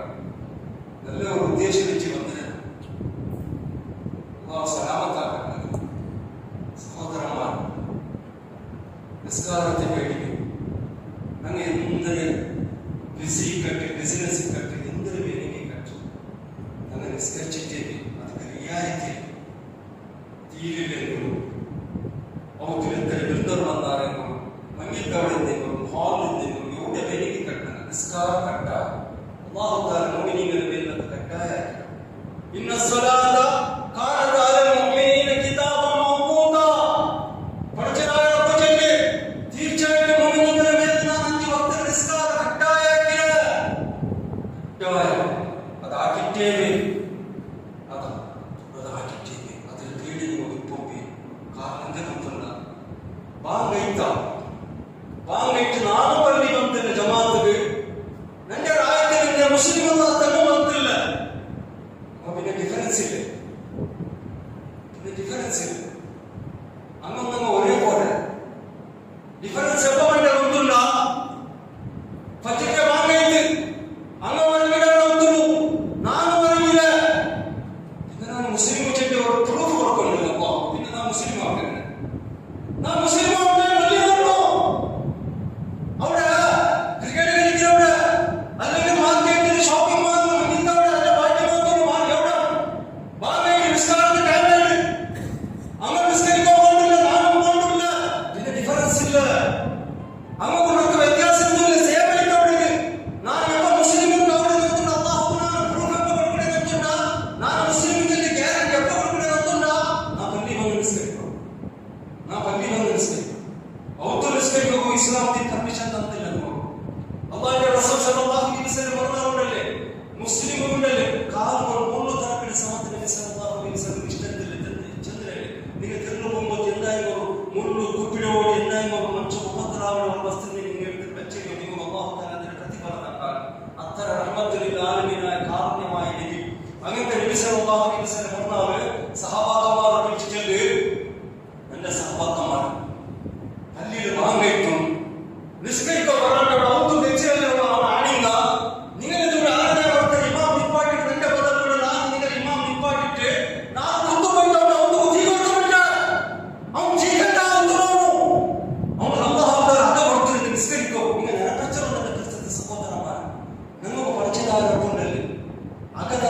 നല്ല ഒരു ഉദ്ദേശം വെച്ച് വന്നില്ല. സലാമത്താക്കുന്നത് സഹോദരന്മാർ, നിസ്കാരത്തെ പേടിക്കും. അങ്ങ് എന്തൊരു ബിസി കട്ട് ബിസിനസ് കട്ട് എന്തൊരു വേണമെങ്കിൽ കട്ട് അങ്ങ് നിസ്കരിച്ചിട്ടേക്ക് അത് റിയായത്തിൽ തീരില്ലെങ്കിലും അവത്തിലെത്ര ബിൽഡർ വന്നാരെങ്കിലും മങ്ങിത്തവിടെ എന്തെങ്കിലും ഹാളിൽ എന്തെങ്കിലും എവിടെ വേണമെങ്കിൽ കട്ടണം. നിസ്കാരം കട്ട അല്ലാഹു തആല മുഅ്മിനീങ്ങളുടെ മേൽ അത് കട്ടായാക്കണം. ഇന്ന സ്വലാത കാനത അലൽ മുഅ്മിനീന കിതാബൻ മൗഖൂത. പഠിച്ചതായ റബ്ബ് ചൊല്ലി തീർച്ചയായിട്ടും മുഅ്മിനീങ്ങളുടെ മേൽ ഞാൻ 5 വക്ത നിസ്കാരം കട്ടായാക്കിയത്. അതാക്കിട്ടേ അതാക്കിട്ടേ അതിൽ പേടി നമുക്ക് പോയി. കാരണം എന്തെന്നുണ്ടല്ല വാങ്ങിയിട്ട് നാല് പള്ളി ಬಂದಿಲ್ಲ ജമാഅത്തുകൾ ನನ್ನ ರಾಜ್ಯದಲ್ಲಿ ಮುಸ್ಲಿಂ ಅಲ್ಲ ತನ್ನ ಬಂದಿಲ್ಲ. പിന്നെ ഡിഫറൻസ് ഇല്ല, അങ്ങൊന്നും ഒരേപോലെ ഡിഫറൻസ് എപ്പോ വേണ്ട ഒന്നുമില്ല. ഫജ്റിന്റെ വാങ്ങിയിട്ട് അങ്ങ ഒന്നുള്ളൂ ನಾನು ಒಳಗಿಲ್ಲ. പിന്നെ ನಾನು ಮುಸ್ಲಿಂ വെച്ചിട്ട് ഒരു പ്രൂഫ് കൊടുക്കുന്നില്ല. അപ്പോ പിന്നെ ನಾನು ಮುಸ್ಲಿಂ ആവുന്നില്ല. ನಾನು ಮುಸ್ಲಿಂ ആവുന്നത് വലിയതുള്ളൂ. അവിടെ ക്രിക്കറ്റ് കളിക്കുന്നവിടെ അല്ലെങ്കിൽ മാർക്കറ്റിൽ ഷോപ്പിംഗ് മാളിൽ നിന്നവിടെ അല്ലെ പാർട്ടി മാർക്കറ്റിൽ മാറി എവിടെ വാങ്ങി നിസ്കാരത്തിന്റെ ടൈമിലാണ് അങ്ങ് നിസ്കരിക്കാൻ പോകുന്നില്ല, നാനും പോകുന്നില്ല. പിന്നെ ഡിഫറൻസ് ഇല്ല, അങ്ങോട്ടൊക്കെ വ്യത്യാസമൊന്നുമില്ല. സേവനിക്കവിടെ ನಾನು ಎಪ್ಪ ಮುಸ್ಲಿಂ അവിടെ നിൽക്കുന്ന അല്ലാഹുവിനാണ് പ്രൂഫ് എപ്പോ കൊടുക്കണേ വെച്ചിട്ടാ ನಾನು മുസ്ലിമിന്റെ ഗ്യാരണ്ടി എപ്പോ കൊടുക്കണേ വെച്ചിട്ടാ ഞാൻ പള്ളി വന്ന് നിസ്കരിക്കും. ഔദ്യോഗിക നിസ്കരിക്കുമ്പോൾ ഇസ്ലാമിന്റെ കമ്മീഷൻ തന്നില്ല. അല്ലാഹുവിന്റെ റസൂൽ സല്ലല്ലാഹു അലൈഹി വസല്ലം പറഞ്ഞല്ലേ, മുസ്ലിം ഉണ്ടല്ലേ കാലുകൾ മുള്ളു തറപ്പിന്റെ സമത്തിന് നബി സല്ലല്ലാഹു അലൈഹി വസല്ലം ഇഷ്ടത്തില്ല ചന്ദ്രല്ലേ. നിങ്ങൾ തിരിഞ്ഞു പോകുമ്പോൾ എന്തായാലും ഒരു മുള്ളു കുപ്പിയോട് എന്തായാലും ഒരു മനുഷ്യ ഉപദ്രാവണ ഒരു വസ്തുവിനെ നിങ്ങൾ എടുത്ത് വെച്ചെങ്കിൽ നിങ്ങൾ അല്ലാഹു തആല അതിന്റെ പ്രതിഫലം നൽകാൻ അത്ര റഹ്മത്തുൽ ആലമീനായ കാരുണ്യമായ നബി. അങ്ങനത്തെ നബി സല്ലല്ലാഹു അലൈഹി വസല്ലം പറഞ്ഞാല് സഹാബാക്കന്മാരെ വിളിച്ചിട്ട് എന്റെ സഹാബാക്കന്മാർ പള്ളിയിൽ വാങ്ങിയിട്ടും നിസ്കരിക്കോ പറഞ്ഞ ഔത്തു തെച്ചില്ല ആണില്ല. നിങ്ങൾ ഇതിവിടെ ആരുടെ അവർക്ക് ഇമാം നിപ്പാട്ടിട്ട് എന്റെ പദത്തിലൂടെ ഞാൻ നിങ്ങൾ ഇമാം നിപ്പാട്ടിട്ട് ഞാൻ കുത്തുപോയിട്ട് അവിടെ ഔത്തു തീ കൊടുത്തില്ല. അവൻ ചെയ്യേണ്ട ഔത്തുന്നു അവൻ അല്ലാഹു തആല അത് കൊടുത്തിട്ട് നിസ്കരിക്കോ. ഇങ്ങനെ നിരക്കച്ചവടം സഹോദരന്മാർ നിങ്ങൾക്ക് പഠിച്ചതായ ഉണ്ടല്ലേ അകത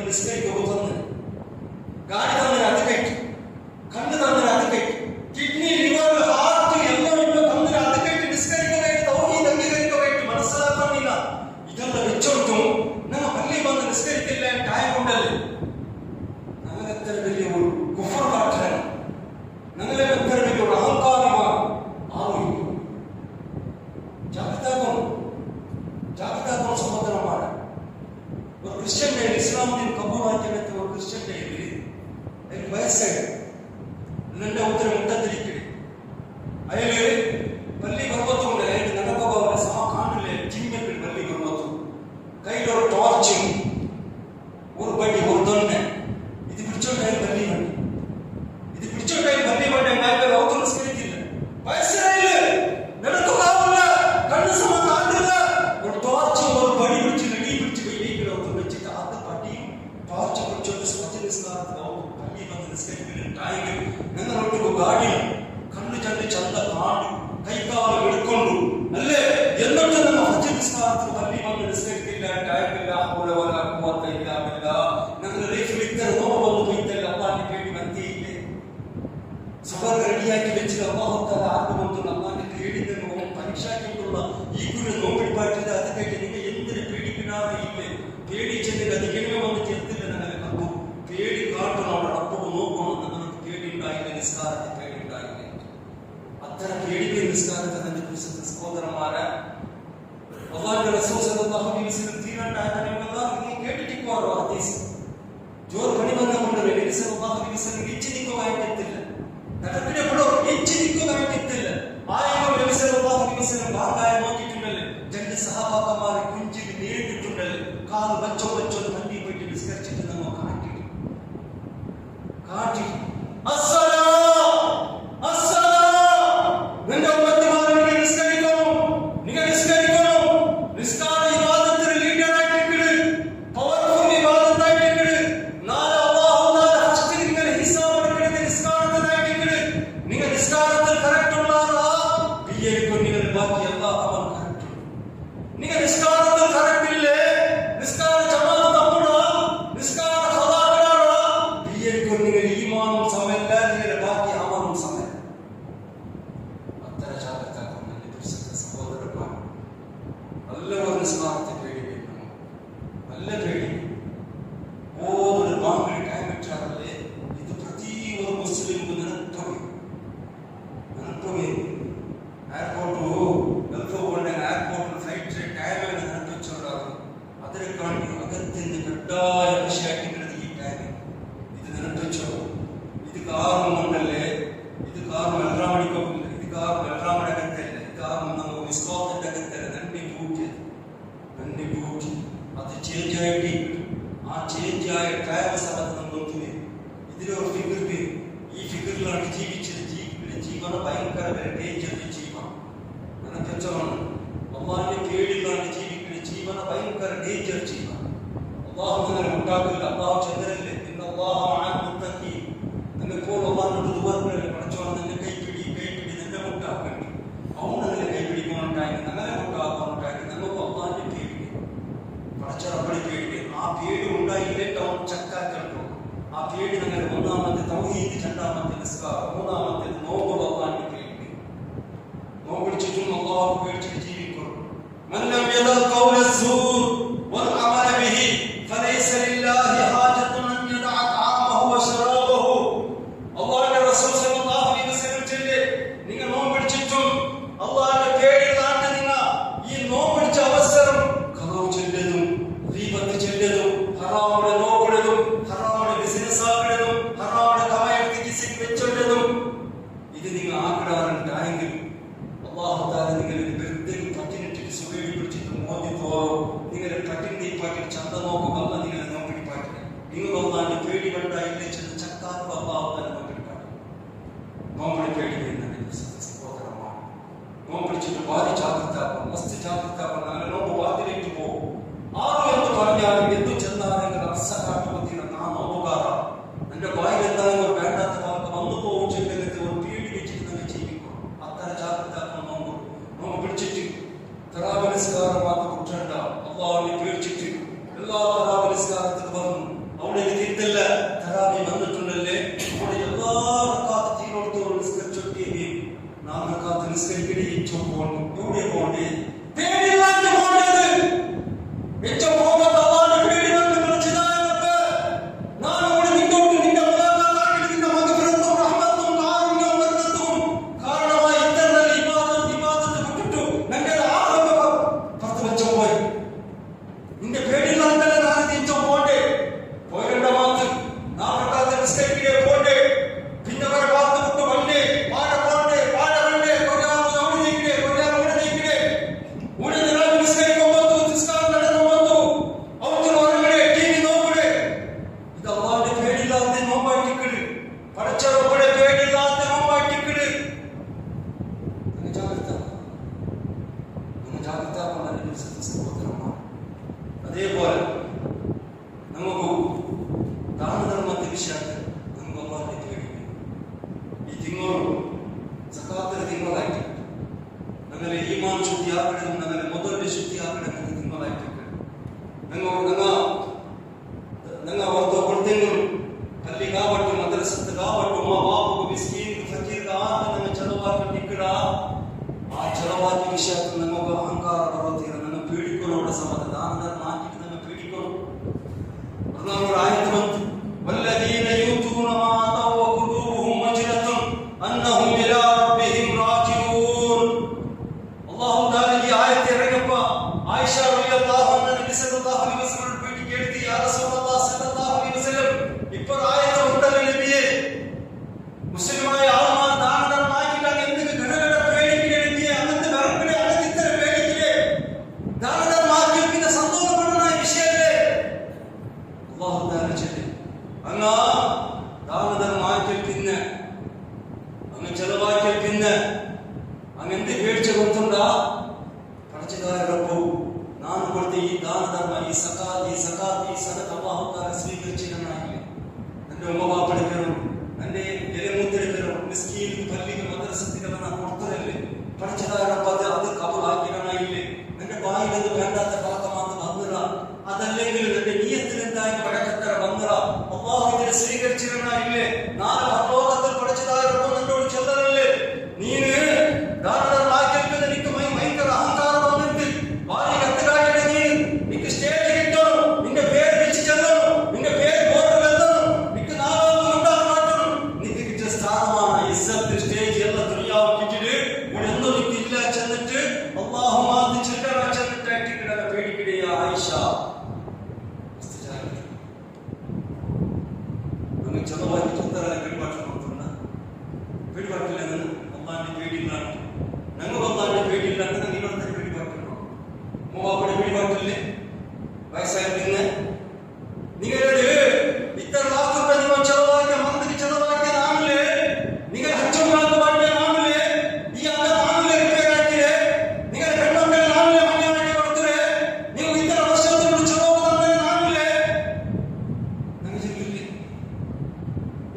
നിസ്കരിക്കുക തന്നെ, ഗാഡി തന്നെ അത് കയറ്റി, കണ്ണ് തന്നെ അത് കയറ്റി, കിഡ്നി ലിവർ ഹാർട്ട് എല്ലാം ഇപ്പൊ തന്നെ അത് കയറ്റി നിസ്കരിക്കുകയായിട്ട് തൗഹീദ് അംഗീകരിക്കുകയായിട്ട് മനസ്സിലാക്കുന്നില്ല. ഇതെല്ലാം വെച്ചോട്ടും ഞങ്ങൾ പള്ളി വന്ന് നിസ്കരിക്കില്ല ടൈം ഉണ്ടല്ലേ. ഞങ്ങൾ എത്ര വലിയ ഒരു കുഫർ കാട്ടാണ്, ഞങ്ങളെ എത്ര വലിയ ഒരു അഹങ്കാരമാണ്. ആരും ജാഗ്രതാക്കണം സഹോദരന്മാരെ. ഒരു ക്രിസ്ത്യന്റെ ഇസ്ലാമിന് കബൂറാക്കിയെടുത്ത ഒരു ക്രിസ്ത്യന്റെ അതിന് വയസ്സായി എന്നെ ഉത്തരം മുട്ടത്തിരിക്കണേ. അയാള് പള്ളി പർവ്വത്തുണ്ട്, അയാൾക്ക് നടക്കുക സമ കാണില്ലേ ജിമ്മിൽ പള്ളി പർവ്വത്തും കയ്യിലൊരു ടോർച്ചും ഒരു ബടി ഒരു തൊന്നെ ഇത് പിടിച്ചോണ്ടായാലും പള്ളി വണ്ടി, ഇത് പിടിച്ചോണ്ടായാലും പള്ളി വണ്ടി അയാൾക്ക് ഔത്ത് നിസ്കരിക്കില്ല. വയസ്സായില്ലേ, നടക്കുകാവില്ല, കണ്ണ് സമ കാണില്ല, ഒരു ടോർച്ചും ഒരു ബടി പിടിച്ച് നെടി പിടിച്ച് വെയിലേക്ക് ഔത്ത് വെച്ചിട്ട് അത് പട്ടിയും ടോർച്ച് പിടിച്ചോണ്ട് പള്ളി വന്ന് നിസ്കരിക്കില്ല. ടൈമിൽ നിങ്ങളൊട്ടു ഗാഡി കണ്ണു ചണ്ട് ചന്ത കാണ്ടു കൈക്കാവ് എടുക്കൊണ്ടു അല്ലേ, എന്നിട്ട് നമ്മൾ ഹജ്ജ് നിസ്കാരത്തിൽ പള്ളി വന്ന് നിസ്കരിക്കില്ല. ടൈമില്ല, ഞങ്ങൾ ലൈഫിൽ ഇത്ര നോമ്പ് വന്നു പോയിട്ടല്ല അള്ളാന്റെ പേടി വന്നിയില്ലേ. സുഖം റെഡിയാക്കി വെച്ച് അള്ളാഹുത്താല ആർക്കും വന്നു അള്ളാന്റെ പേടി പരീക്ഷാക്കിയിട്ടുള്ള ഈ കുരു നോമ്പിടിപ്പാട്ടില്ല. അത് കേട്ട് നിങ്ങൾ എന്തിനു പേടിപ്പിടാറിയില്ലേ? പേടിച്ചെങ്കിൽ അത് എങ്ങനെ വന്നിട്ട് എത്തില്ല. ഞങ്ങളെ കണ്ടു പേടി കാട്ടണം, അവിടെ അപ്പവും നോക്കണം. നിങ്ങൾക്ക് പേടി ഉണ്ടായില്ല, നിസ്കാരത്തിൽ പേടി ഉണ്ടായില്ല. അത്തരം പേടിക്ക് നിസ്കാരത്തെ തന്നെ സഹോദരന്മാരെ അള്ളാഹുവിന്റെ റസൂൽ സല്ലല്ലാഹു അലൈഹി വസല്ലം കേട്ടിട്ടിക്കുവാറോ ഹദീസ് ജോർ പണി വന്നുകൊണ്ട് നബി സല്ലല്ലാഹു അലൈഹി വസല്ലം ഇച്ചിരിക്കുവായിട്ടില്ല, നടപ്പിനെപ്പോഴോ ഇച്ചിരിക്കുവായിട്ടില്ല. ആയിരം നബി സല്ലല്ലാഹു അലൈഹി വസല്ലം ഭാഗായ നോക്കിയിട്ടുണ്ടല്ലേ, രണ്ട് സഹാബാക്കന്മാരെ കുഞ്ചിൽ നേരിട്ടുണ്ടല്ലേ, കാല് വെച്ചോ തണ്ടി പോയിട്ട് നിസ്കരിച്ചിട്ട് നമ്മൾ കാട്ടി അതേപോലെ നമുക്ക് ദാനധർമ്മത്തെ വിഷയത്തിൽ നമുക്ക് അള്ളാഹുവിനെ പേടിക്കും. ഈ തിങ്ങോളും സക്കാത്തിന്റെ തിങ്കളായിട്ട് ഞങ്ങളെ ഈമാൻ ശുദ്ധിയാക്കണം, ഞങ്ങളെ മുതലിന്റെ ശുദ്ധിയാക്കണം എന്ന് തിങ്കളായിട്ട് ഞങ്ങൾ ಅವ್ರದ್ದು ಕೊಡ್ತೇಂಗಳು ಅಲ್ಲಿ కాబట్టి మద్రసత్ కాబట్టి మా బాబుకు మిస్కీన్ ఫకీర్ కాబట్టి ನಮ್ಮ ಚಲವಾದ ಟಿಕ್ಕಡ ಆ ಚಲವಾದ ವಿಷಯಕ್ಕೆ ನಮಗೆ ಅಹಂಕಾರ ಬರೋದಿಲ್ಲ. ನಮ್ಮ ಪೀಡಿಕೊಳ್ಳೋಣ ಸಮಾನ ದಾನದ ಮಾತಿಗೆ ನಮ್ಮ ಪೀಡಿಕೊಳ್ಳೋ ನಾವು ಆಯತು ಬಂತು ವಲ್ಲದೀನ ಯೂತೂನ ಮಾ ಆತವ ಕುಲೂಬುಹುಂ ವಜಿಲತುನ್ ಅನ್ನಹುಂ ಇಲಾ ರಬ್ಬಿಹಿಂ ರಾಜಿഊൻ. ಅಲ್ಲಾಹು ತಾಲ ಈ ಆಯತ್ ಇರಗಪ್ಪ ಆಯಿಷಾ ರಲಿಯಲ್ಲಾಹು ಅನ್ಹಾ ನಬಿ ಸಲ್ಲಲ್ಲಾಹು ಅಲೈಹಿ ವಸಲ್ಲಂ ಭೇಟಿ ಕೇಳ್ತಿ ಯಾ ರಸೂಲುಲ್ಲಾಹ ಸಲ್ಲಲ್ಲಾಹು ಅಲೈಹಿ ವಸಲ್ಲಂ ഇപ്പോൾ ആയത്ത് ഉണ്ടല്ലോ നബിയെ മുസ്ലിമായ ആൾമാർ ദാനധർമ്മം ആക്കിയിട്ടാണ് എന്തൊക്കെ ഘടകട പേടിക്കില്ലേ നബിയെ അങ്ങനത്തെ വെറുപ്പിടെ അങ്ങനത്തെ ഇത്തരം പേടിക്കില്ലേ ദാനധർമ്മം ആക്കി പിന്നെ സന്തോഷപ്പെടുന്ന വിഷയല്ലേ അല്ലാഹു തആല ചൊല്ലി അങ്ങ് ദാനധർമ്മം ആക്കി പിന്നെ അങ്ങ് ചെലവാക്കി പിന്നെ അങ്ങ് എന്ത് പേടിച്ച കൊടുത്തുണ്ടാ പഠിച്ചതായ റബ്ബു ನಾನು ಕೊಡ್ತೆ ಈ ದಾನಧರ್ಮ ಈ ಸದಕ ಅಲ್ಲಾಹು ತಆಲ ಸ್ವೀಕರಿಸಿದನಾಗಲಿ ನನ್ನ ಉಮ್ಮ ಬಾಪಡ ಪೇರು ನನ್ನೆ ಎಲೆ ಮುದ್ದೆಡ ಪೇರು ಮಿಸ್ಕೀನ್ ಪಲ್ಲಿಗೆ ಮದ್ರಸತಿಗಳನ್ನ ಕೊಡ್ತಾರಲ್ಲೇ പഠിച്ചതായ റബ്ബ് അത് കബൂലാക്കിയനായില്ലേ നിന്റെ ബായിലത് വേണ്ടാത്ത ഫലകമാന്ന് വന്നിറ അതല്ലെങ്കിൽ നിന്റെ നിയത്തിൽ എന്തായി പടക്കത്തര വന്നിറ അല്ലാഹു ഇതിനെ സ്വീകരിച്ചിരുന്നായില്ലേ നാളെ പരലോകത്തിൽ പഠിച്ചതായ റബ്ബ് നിന്നോട് ചൊല്ലലല്ലേ നീന് ദാനധർമ്മം ആക്കിയപ്പോൾ നിനക്ക് ഭയങ്കര അഹങ്കാരം വന്നിട്ട് വാരി കത്തുകാട്ടിട്ട് നീ നിനക്ക് സ്റ്റേജ് കിട്ടണം, നിന്റെ പേര് വിളിച്ച് ചെല്ലണം, നിന്റെ പേര് ബോർഡിൽ എഴുതണം, നിനക്ക് നാളെ ഉണ്ടാക്കണം, നിനക്ക് കിട്ടിയ സ്ഥാനമാണ് ഇസ്സത്ത് സ്റ്റേജ് എന്ന ദുനിയാവ് കിട്ടിയിട്ട് ഇവിടെ ഒന്നും നിനക്കില്ല ചെന്നിട്ട് അല്ലാഹു മാറ്റി ചെല്ലണ ചെന്നിട്ട് കിടന്ന പേടിക്കിടയാ ആയിഷ നമ്മൾ ചെലവാക്കി ചുത്തറ പിടിപാട്ട് കൊടുത്തുണ്ട പിടിപാട്ടില്ല അള്ളാഹിന്റെ പേടിയില്ല ഞങ്ങൾ അള്ളാഹിന്റെ പേടിയില്ലാത്ത നിങ്ങളുടെ പിടിപാട്ടുണ്ടോ മൂവാപ്പടി പിടിപാട്ടില്ലേ വയസ്സായി പിന്നെ നിങ്ങളുടെ ഇത്ര ലാഖ് രൂപ നിങ്ങൾ ചെലവാക്കിയ മന്ത്രിക്ക് ചെലവാക്കിയ നാമില്ലേ നിങ്ങൾ ഹജ്ജുമാർക്ക് വേണ്ടിയ നാമില്ലേ ഈ അല്ല നാമിലെ റിപ്പയർ ആക്കിയേ നിങ്ങൾ പെണ്ണുങ്ങൾ നാമിലെ മഞ്ഞാക്കി കൊടുത്തേ നിങ്ങൾ ഇത്ര വർഷത്തിനോട് ചെലവ് തന്നെ നാമില്ലേ നിങ്ങൾ ചെല്ലില്ലേ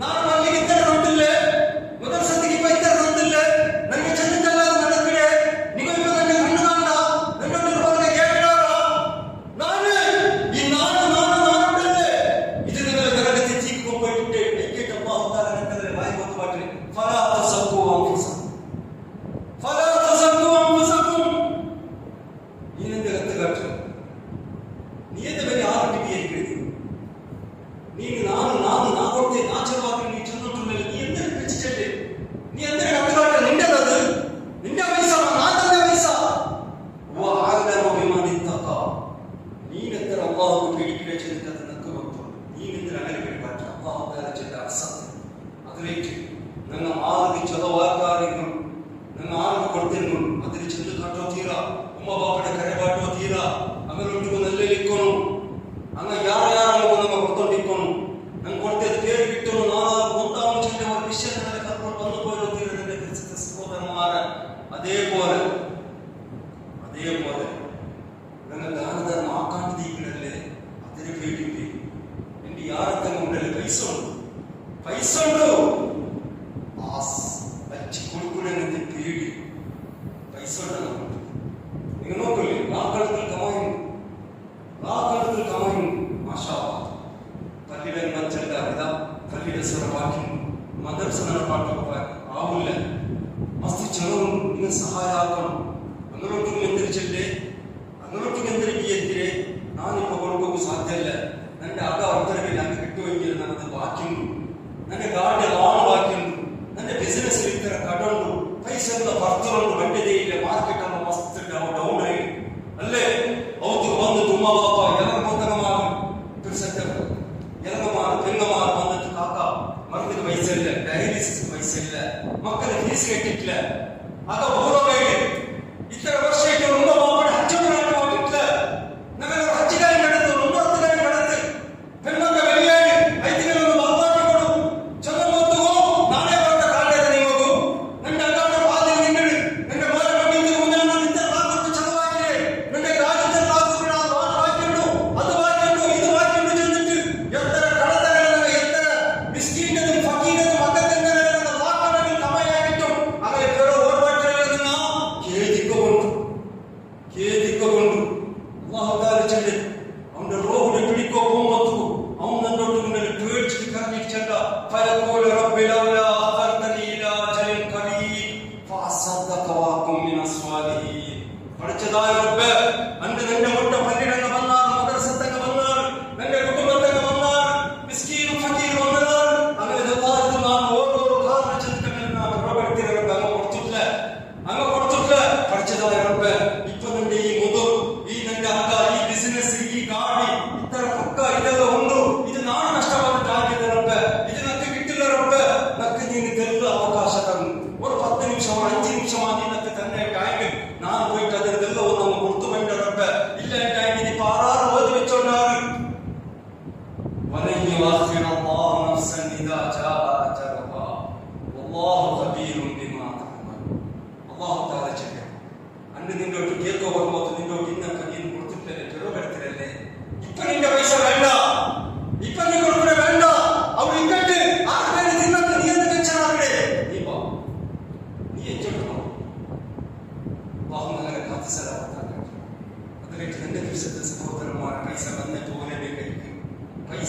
നാളെ പള്ളിക്ക് ഇത്ര തന്നില്ലേ മുദർസത്തിക്ക് ഇപ്പൊ ഇത്ര തന്നില്ലേ നിങ്ങൾ ചെന്നിട്ടല്ലാതെ നടക്കില്ലേ നിങ്ങൾ ഇപ്പൊ തന്നെ കണ്ണു കാണണ്ട നിങ്ങളുടെ പറഞ്ഞ കേട്ടാറാ നാളെ ഈ നാടുണ്ടല്ലേ ഇത് നിങ്ങളെ നരകത്തിൽ തീക്കും പോയിട്ട് എനിക്കിട്ട് അല്ലാഹു തആല നിങ്ങളെ വായി കൊണ്ട് പാട്ടിൽ ഫലാ തസഖു അൻഫുസകും നീ എന്ത് കത്ത് കാട്ടു നീ എന്ത് വലിയ ആർട്ടിഫിഷ്യൽ നീ നാ കൊടുത്തേ നാ ചെലവാക്കി നീ ചെന്നിട്ടുണ്ടല്ലോ നീ എന്തിനു വെച്ചിട്ടല്ലേ നീ എന്തിനു കത്തുകാട്ട നിന്റേതത് നിന്റെ പൈസ ഞാൻ തന്നെ പൈസ നീ എത്ര അള്ളാഹു പേടിക്കുക ചെന്നിട്ട് അത് നിനക്ക് വെക്കും നീ എന്തിനു അങ്ങനെ പേടിപ്പാറ്റ അള്ളാഹു തആല ചെയ്ത അസത്യം അതിലേക്ക് നിങ്ങൾ ആർക്ക് ചെലവാക്കാരെങ്കിലും നിങ്ങൾ ആർക്ക് കൊടുത്തെങ്കിലും അതിന് ചെന്ന് കാട്ടോ തീരാ ഉമ്മ ബാപ്പയുടെ കരപാട്ടോ തീരാ അങ്ങനെ ഒട്ടും നെല്ലിക്കണം അങ്ങനെ ಯಾರು ನಮ್ಮ ಕೊಡ್ಕೊಂಡಿಕ್ಕೊಂಡು ನಂಗೆ ಕೊಡ್ತೇವೆ ಪೇರು ಬಿಟ್ಟು ನಾನು ಗೊತ್ತಾವು ಚೆಂದ ಒಂದು ವಿಷಯ ನನಗೆ ಕರ್ಕೊಂಡು ಬಂದು ಹೋಗಿರೋದು ನನಗೆ ಸಹೋದರ ಮಾರ അതേപോലെ നിങ്ങൾ ദാനധർമ്മം ആക്കാണ്ടിരിക്കണല്ലേ അതിന് പേടിപ്പി എന്റെ യാറത്തങ്ങ് ഉണ്ടല്ലേ പൈസ ഉണ്ടോ വച്ച് കൊടുക്കൂടെന്നെ പേടി പൈസ ഉണ്ടെന്ന് നിങ്ങൾ നോക്കില്ലേ ലാക്കടത്തിൽ കമായും മാഷാ പള്ളിയുടെ മറ്റല്ല ഇതാ പള്ളിയുടെ സ്വരവാക്യം മദർസ നടപ്പാട്ടൊക്കെ ആവില്ല മസ്തി ചെലവും നിങ്ങൾ സഹായാക്കണം അങ്ങനൊട്ടും എന്തിരിച്ചല്ലേ അങ്ങനൊട്ടും എന്തിരിക്കെതിരെ ನಾನಿಪ್ಪ ಕೊಡ್ಬೇಕು ಸಾಧ್ಯ ಇಲ್ಲ ನನಗೆ ಆಗ ಅವತರಕ್ಕೆ ನನಗೆ കിട്ടുമെങ്കിൽ ನನ್ನದು ಬಾಕಿಂಡು ನನಗೆ ಗಾಡಿ ಲಾನ್ ಬಾಕಿಂಡು ನನ್ನ ಬಿಸಿನೆಸ್ ಇರ್ತಾರೆ ಕಡಂಡು ಪೈಸೆಲ್ಲ ಬರ್ತುಂಡು ಬಡ್ಡಿದೆ ಇಲ್ಲ ಮಾರ್ಕೆಟ್ ಅನ್ನು ಮಸ್ತ್ ಡೌನ್ ಆಗಿ ಅಲ್ಲೇ ಅವತ್ತು ಬಂದು ತುಂಬ ಬಾಪ ಎಲ್ಲ ಗೊತ್ತಗ ಮಾರು ತಿರ್ಸಕ್ಕೆ ಎಲ್ಲ ಮಾರು ತೆಂಗ ಮಾರು ಬಂದದ್ದು ಕಾಕ ಮರದಿಗೆ ಪೈಸೆ ಇಲ್ಲ ಡಯಾಲಿಸಿಸ್ ಪೈಸೆ ಇಲ್ಲ ಮಕ್ಕಳ ಫೀಸ್ ಕಟ್ಟಿಲ್ಲ ಆಗ ಊರೋಗಿ ಇತರ ವರ್ಷ ಇಟ್ಟು ತುಂಬ ಬಾಪಡ ಹಚ್ಚೋಣ ಹೋಗಿಟ್ಲ ನಮಗೆ ಹಚ್ಚಿಗಾಯಿ ನಡೆದು 9 ದಿನ ನಡೆದು ಹೆಣ್ಣೊಂದ ಬೆಳೆಯಾಗಿ 5 ದಿನ ಒಂದು ಬಾಪಾಟಿ ಕೊಡು ಚಂದ ಮತ್ತು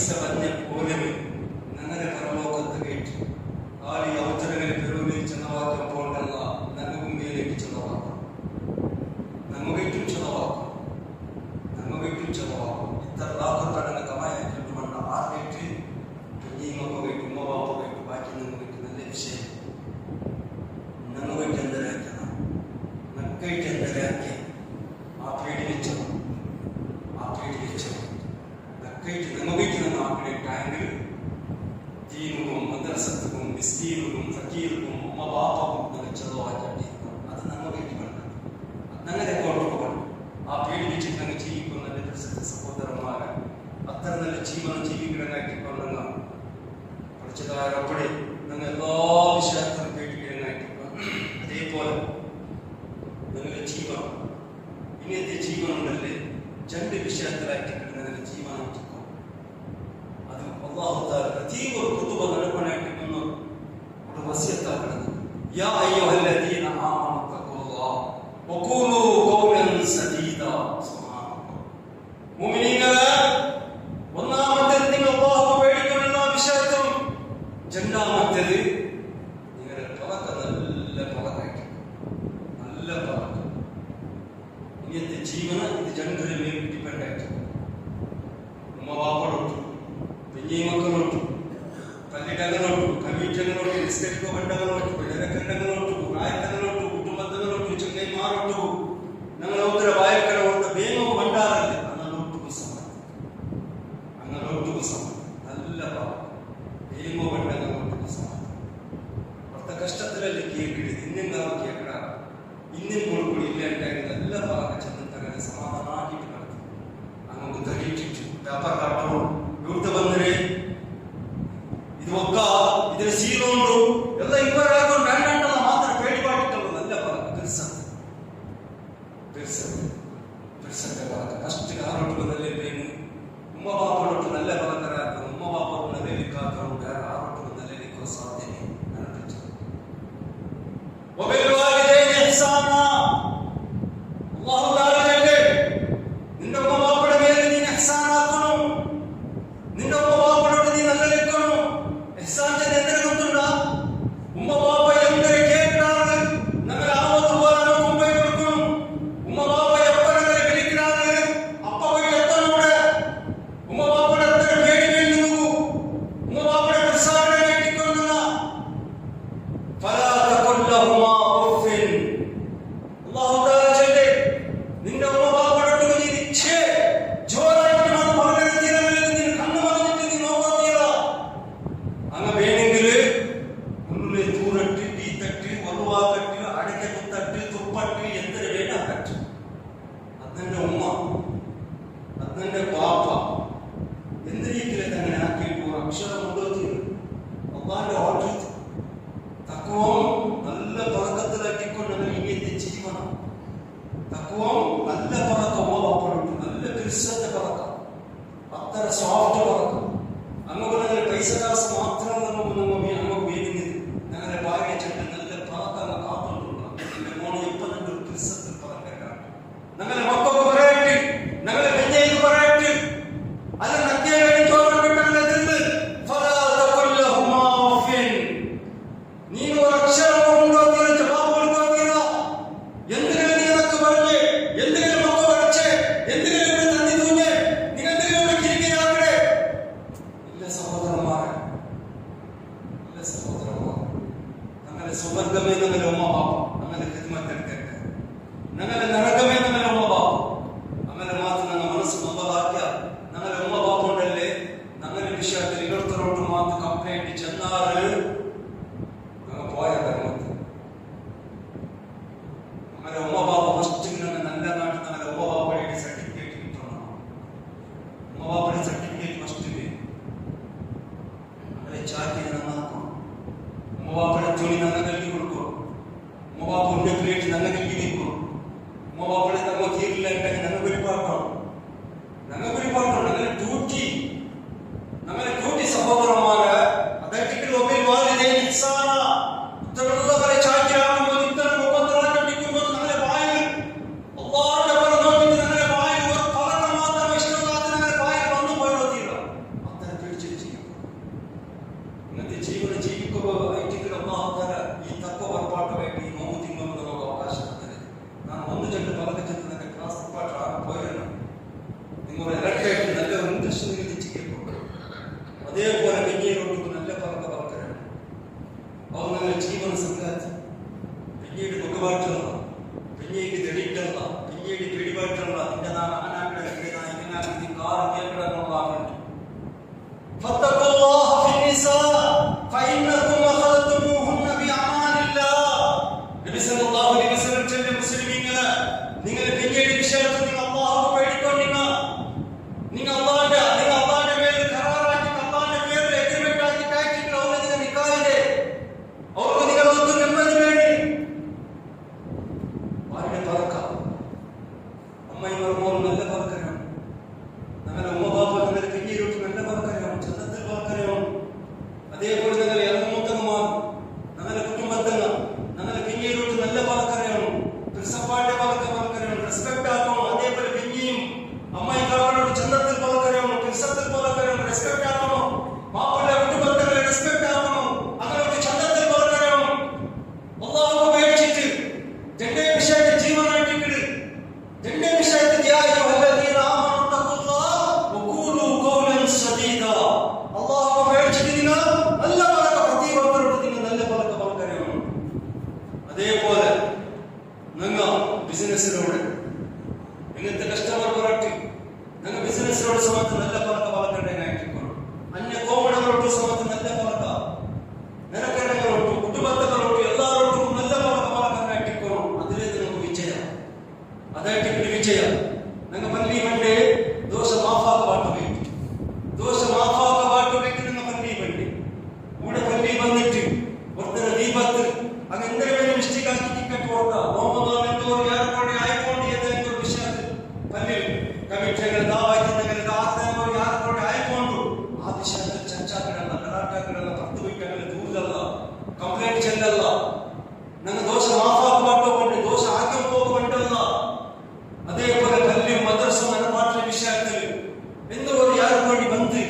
പൈസ വന്ന പോലും ഞങ്ങളുടെ പരലോകത്ത് കേട്ടു ആളി അവസരങ്ങളിൽ പെരുവിൽ ചെന്നവാക്കം പോകണ്ട നങ്ങും മേലേക്ക് ചെന്നവാക്കാം നമുക്കും ചെന്നവാക്കും ഇത്ര ലാഭത്തടങ്ങ് കമായിട്ടുകൊണ്ട് ആർക്കേറ്റ് കുഞ്ഞിമൊക്കെ പോയിട്ട് ഉമ്മ പാപ്പ പോയിട്ട് ബാക്കി നിങ്ങൾക്ക് നല്ല വിഷയം നമുക്ക് എന്തിനാക്കണം നക്കൈറ്റ് എന്തിനാക്കി ആ പേടി വെച്ചോ നക്കൈറ്റ് നമുക്ക് നമ്മൾ ആക്കിയിട്ടായെങ്കിൽ ദീനുക്കും മദ്രസത്തുക്കും മിസ്കീനുക്കും ഫക്കീർക്കും ഉമ്മ പാപ്പക്കും നമുക്ക് ചെലവാക്കി അത് നമുക്ക് വേണ്ട അങ്ങനെ റെക്കോർഡ് വേണം ആ പേടി വെച്ചിട്ട് ഞങ്ങൾ ജീവിക്കുന്ന നല്ല സഹോദരന്മാരെ അത്ര നല്ല ജീവനം ജീവിക്കണമെന്നായിട്ടിക്കൊള്ളുന്ന പഠിച്ചതായപ്പോഴേ നിങ്ങൾ എല്ലാ വിഷയത്തിലും പേടിക്കണമെന്നായിട്ടിപ്പോൾ അതേപോലെ നിങ്ങളുടെ ജീവനം ഇങ്ങനത്തെ ജീവനുണ്ടല്ലേ രണ്ട് വിഷയത്തിലായിട്ട് നിങ്ങളുടെ ജീവനം അത് അല്ലാഹു പ്രത്യേക ഒരു കുതുബ നടപ്പനായിട്ടിരിക്കുന്നു ഒരു വസിയത്താക്കുന്നത് യാ അയ്യുഹല്ലദീന ആമനു തഖുല്ലാഹ വഖൂലു ഖൗലൻ സദീദാ. മുഅ്മിനീങ്ങളെ, ഒന്നാമത്തേത് നിങ്ങൾ അല്ലാഹു പേടിക്കുന്ന വിഷയത്തിൽ, രണ്ടാമത്തേത് നിങ്ങളുടെ പ്രവക്ക നല്ല പ്രവക്കായിട്ട് നല്ല പ്രവക്ക ഇങ്ങനത്തെ ജീവന ഇത് രണ്ടിന്റെ മേൽ ഡിപ്പെൻഡ് ആയിട്ട് ഉമ്മ ബാപ്പടൊട്ടു പെഞ്ഞി മക്കളൊട്ടു പല്ലിടങ്ങളൊട്ടു കമ്മീറ്റങ്ങളൊട്ടു എസ്റ്റേറ്റ് ഗവൺമെന്റുകളൊട്ടു പിഴരക്കണ്ടങ്ങളൊട്ടു പ്രായക്കങ്ങളൊട്ടു കുടുംബങ്ങളൊട്ടു ചെങ്ങൈമാരൊട്ടു ഞങ്ങൾ ഉത്തര വായക്കടൊട്ടു വേഗം മണ്ടാറല്ല അങ്ങനൊട്ടു സമ്മതി നല്ല വേഗം മണ്ടങ്ങളൊട്ടു സമ്മതി അർത്ഥ കഷ്ടത്തിലല്ലേ കേൾക്കിടി ഇന്നെന്താവും കേൾക്കട ഇന്നും കൊടുക്കൂടി ഇല്ലാണ്ടായി നല്ല ഭാഗം ചെന്ന് തങ്ങനെ സമാധാനമാക്കിയിട്ട് നടത്തി അങ്ങോട്ട് തെളിയിച്ചിട്ട് വ്യാപാര കാട്ടണോ ഇവിടുത്തെ വന്നരെ ಇದು ಒಕ್ಕ ಇದರ ಸೀಲೊಂದು ಎಲ್ಲ ಇಬ್ಬರಾಗ ಗಂಡಂಟಲ್ಲ ಮಾತ್ರ ಬೇಡಿ ಮಾಡಿಟ್ಟಲ್ಲ നല്ല ಬಿರ್ಸತ್ತೆ ಬರಕ ಅಷ್ಟು ಆರೋಟದಲ್ಲಿ ಬೇನು ಉಮ್ಮ ಬಾಪಡೊಟ್ಟು നല്ല ಬರಕರಾಗ ಉಮ್ಮ ಬಾಪರು ನಲೆಲಿಕ್ಕಾದ್ರು ಬೇರೆ ಆರೋಟು ನಲೆಲಿಕ್ಕೋ ಸಾಧ್ಯನೆ ಅನಿಪಿತು ಒಬೆಲ್ವಾಲಿದೈನ ಇಹ್ಸಾನ ಅಲ್ಲಾಹು ತಾಆಲಾ ಹೇಳಿದೆ ನಿನ್ನ ಉಮ್ಮ ಬಾಪಡ ಮೇಲೆ ನೀನು ಇಹ್ಸಾನ ಹಾಕನು ನಿನ್ನ ಉಮ್ಮ ಬಾಪಡೊಟ್ಟು ನೀನು ನಲೆಲಿಕ್ಕನು ಇಹ್ಸಾನ್ ಜನ ಎಂದರೆ ಗೊತ್ತುಂಟಾ ಉಮ್ಮ ಬಾಪ ಎಂದರೆ ಕೇಳ್ತಾರೆ ನಮಗೆ ಆವತ್ತು ನಾವು ಮುಂಬೈ ಕೊಡ್ಕನು ಉಮ್ಮ ಬಾಪ ಎಪ್ಪನಗರ ಬೆಲಿಕ್ಕಿನಾದ್ರೆ ಅಪ್ಪ ಹೋಗಿ ಎತ್ತ ನೋಡೆ ಉಮ್ಮ ಬಾಪಡ ಹತ್ತಿರ ಬೇಡಿ ಬೇಡಿ ನೀವು ಉಮ್ಮ ಬಾಪಡ ಪ್ರಸಾರಣ ಇಟ್ಟುಕೊಂಡಲ್ಲ ಫಲಾ ತಕೊಲ್ಲಹುಮಾ ಉಫ್ಫಿನ್ ಅಲ್ಲಾಹು ತಾಆಲಾ ಹೇಳಿದೆ ನಿನ್ನ ಉಮ್ಮ ಬಾಪಡೊಟ್ಟು ನೀನು ಇಚ್ಛೆ ಜೋರಾಗಿ ನಾನು ಮಗನಿದ್ದೀರ ಮೇಲೆ ನೀನು ಕಣ್ಣು ಮಗನಿಟ್ಟು ನೀನು ಹೋಗೋದಿಲ್ಲ അങ്ങ വേണമെങ്കിൽ ഉള്ളിൽ തൂരട്ട് ടീ തട്ട് വലുവാക്കട്ട് അടയ്ക്ക തട്ട് തുപ്പട്ട് എന്തൊരു വേണം തട്ട് അതെന്റെ ഉമ്മ അതെന്റെ പാപ്പ എന്ത് രീതിയിലൊക്കെ അങ്ങനെ ആക്കിയിട്ട് ഒരു അക്ഷരം കൊണ്ടുവന്നു അള്ളാന്റെ ഓർഡർ തക്കവും നല്ല പറക്കത്തിലാക്കിക്കൊണ്ട് അങ്ങനെ ഇങ്ങനത്തെ ജീവനം തക്കവും നല്ല പറക്ക ഉമ്മ പാപ്പുണ്ട് നല്ല ക്രിസ്തത്തെ പറക്ക അത്ര സോഫ്റ്റ് പറക്ക അങ്ങനെ പൈസ കാശ് മാത്രം നമുക്ക് വേണ്ടുന്നത് ഞങ്ങളുടെ ഭാര്യ ചെണ്ട് നല്ല പ്രാർത്ഥന കാത്തുകൊണ്ടുള്ള എന്റെ മോനെ എപ്പോഴും ക്രിസ്തത്തിൽ പറഞ്ഞേക്കാം ഞങ്ങളുടെ മക്കളൊക്കെ പറയട്ടെ ഞങ്ങളുടെ പെഞ്ഞയ്ക്ക് പറയട്ടെ അത് നക്കേ വേണ്ടി ചോദിക്കപ്പെട്ടതിൽ നീನು ഒരു അക്ഷരം കൊണ്ടുവന്നില്ല ജവാബ് കൊടുക്കുക എന്തിനാണ് നീ എന്നൊക്കെ പറഞ്ഞ് എന്തിനാണ് മക്കൾ പഠിച്ച് എന്തിനാണ് തന്നി തൂഞ്ഞ് നിങ്ങൾ എന്തിനാണ് കിരിക്കിനാക്കടെ ഇല്ല സഹോദരന്മാരെ ഞങ്ങളുടെ സുവർഗമേ ഞങ്ങളുടെ ഉമ്മ ബാപ്പ ഞങ്ങളുടെ ഹിദ്മത്തെടുക്കട്ടെ ഞങ്ങളുടെ നരകമേ ഞങ്ങളുടെ ഉമ്മ ബാപ്പ അങ്ങനെ മാത്രം ഞങ്ങൾ മനസ്സ് നമ്പതാക്കിയ ഞങ്ങളുടെ ഉമ്മ ബാപ്പ ഉണ്ടല്ലേ ഞങ്ങളുടെ വിഷയത്തിൽ ഇരുപത്തിരോട്ട് മാത്രം കംപ്ലൈന്റ് ചെന്നാറ് ഞങ്ങൾ പോയ ധർമ്മത്തിൽ ഞങ്ങളുടെ ഉമ്മ ബാപ്പ ഫസ്റ്റ് ഞങ്ങൾ നല്ല നാട്ടിൽ ഞങ്ങളുടെ ഉമ്മ ബാപ്പയുടെ സർട്ടിഫിക്കറ്റ് കിട്ടണം ഉമ്മ ബാപ്പയുടെ സർട്ടിഫിക്കറ്റ് ഫസ്റ്റ് ചാക്കി നന്നാക്കണം ഉമ്മവാപ്പയുടെ തുണി നന്ന കൽക്കി കൊടുക്കും ഉമ്മവാപ്പ ഉണ്ടെ പ്ലേറ്റ് നന്ന കൽക്കി വെക്കും ഉമ്മവാപ്പയുടെ തമ്മ തീരില്ലായിട്ടെങ്കിൽ ഞങ്ങൾ പരിപാട്ടണം ഞങ്ങളുടെ ഡ്യൂട്ടി സഹോദരന്മാരെ അതായിട്ട് ഒബിൽ വാലിദൈന ഇഹ്സാന ഇത്തരമുള്ളവരെ ചാക്കിയാകുമ്പോൾ ഇത്തരം ഉപദ്രവപ്പെട്ടിരിക്കുമ്പോൾ ഞങ്ങളുടെ വായിൽ അല്ലാഹുവിന്റെ പരം നോക്കിയിട്ട് ഞങ്ങളുടെ വായിൽ ഒരു പറക്ക മാത്രം ഇഷ്ടമില്ലാത്ത ഞങ്ങളുടെ വായിൽ വന്നു പോയതീര ഞങ്ങൾ ദോഷ മാഫാക്കുവാട്ടോ ദോഷ ആദ്യം പോകുന്നുണ്ടല്ല. അതേപോലെ പള്ളിയും മദ്രസും എന്ന പാട്ടിലെ വിഷയത്തിൽ എന്തോ ഒരു യാർക്ക് വേണ്ടി വന്ന്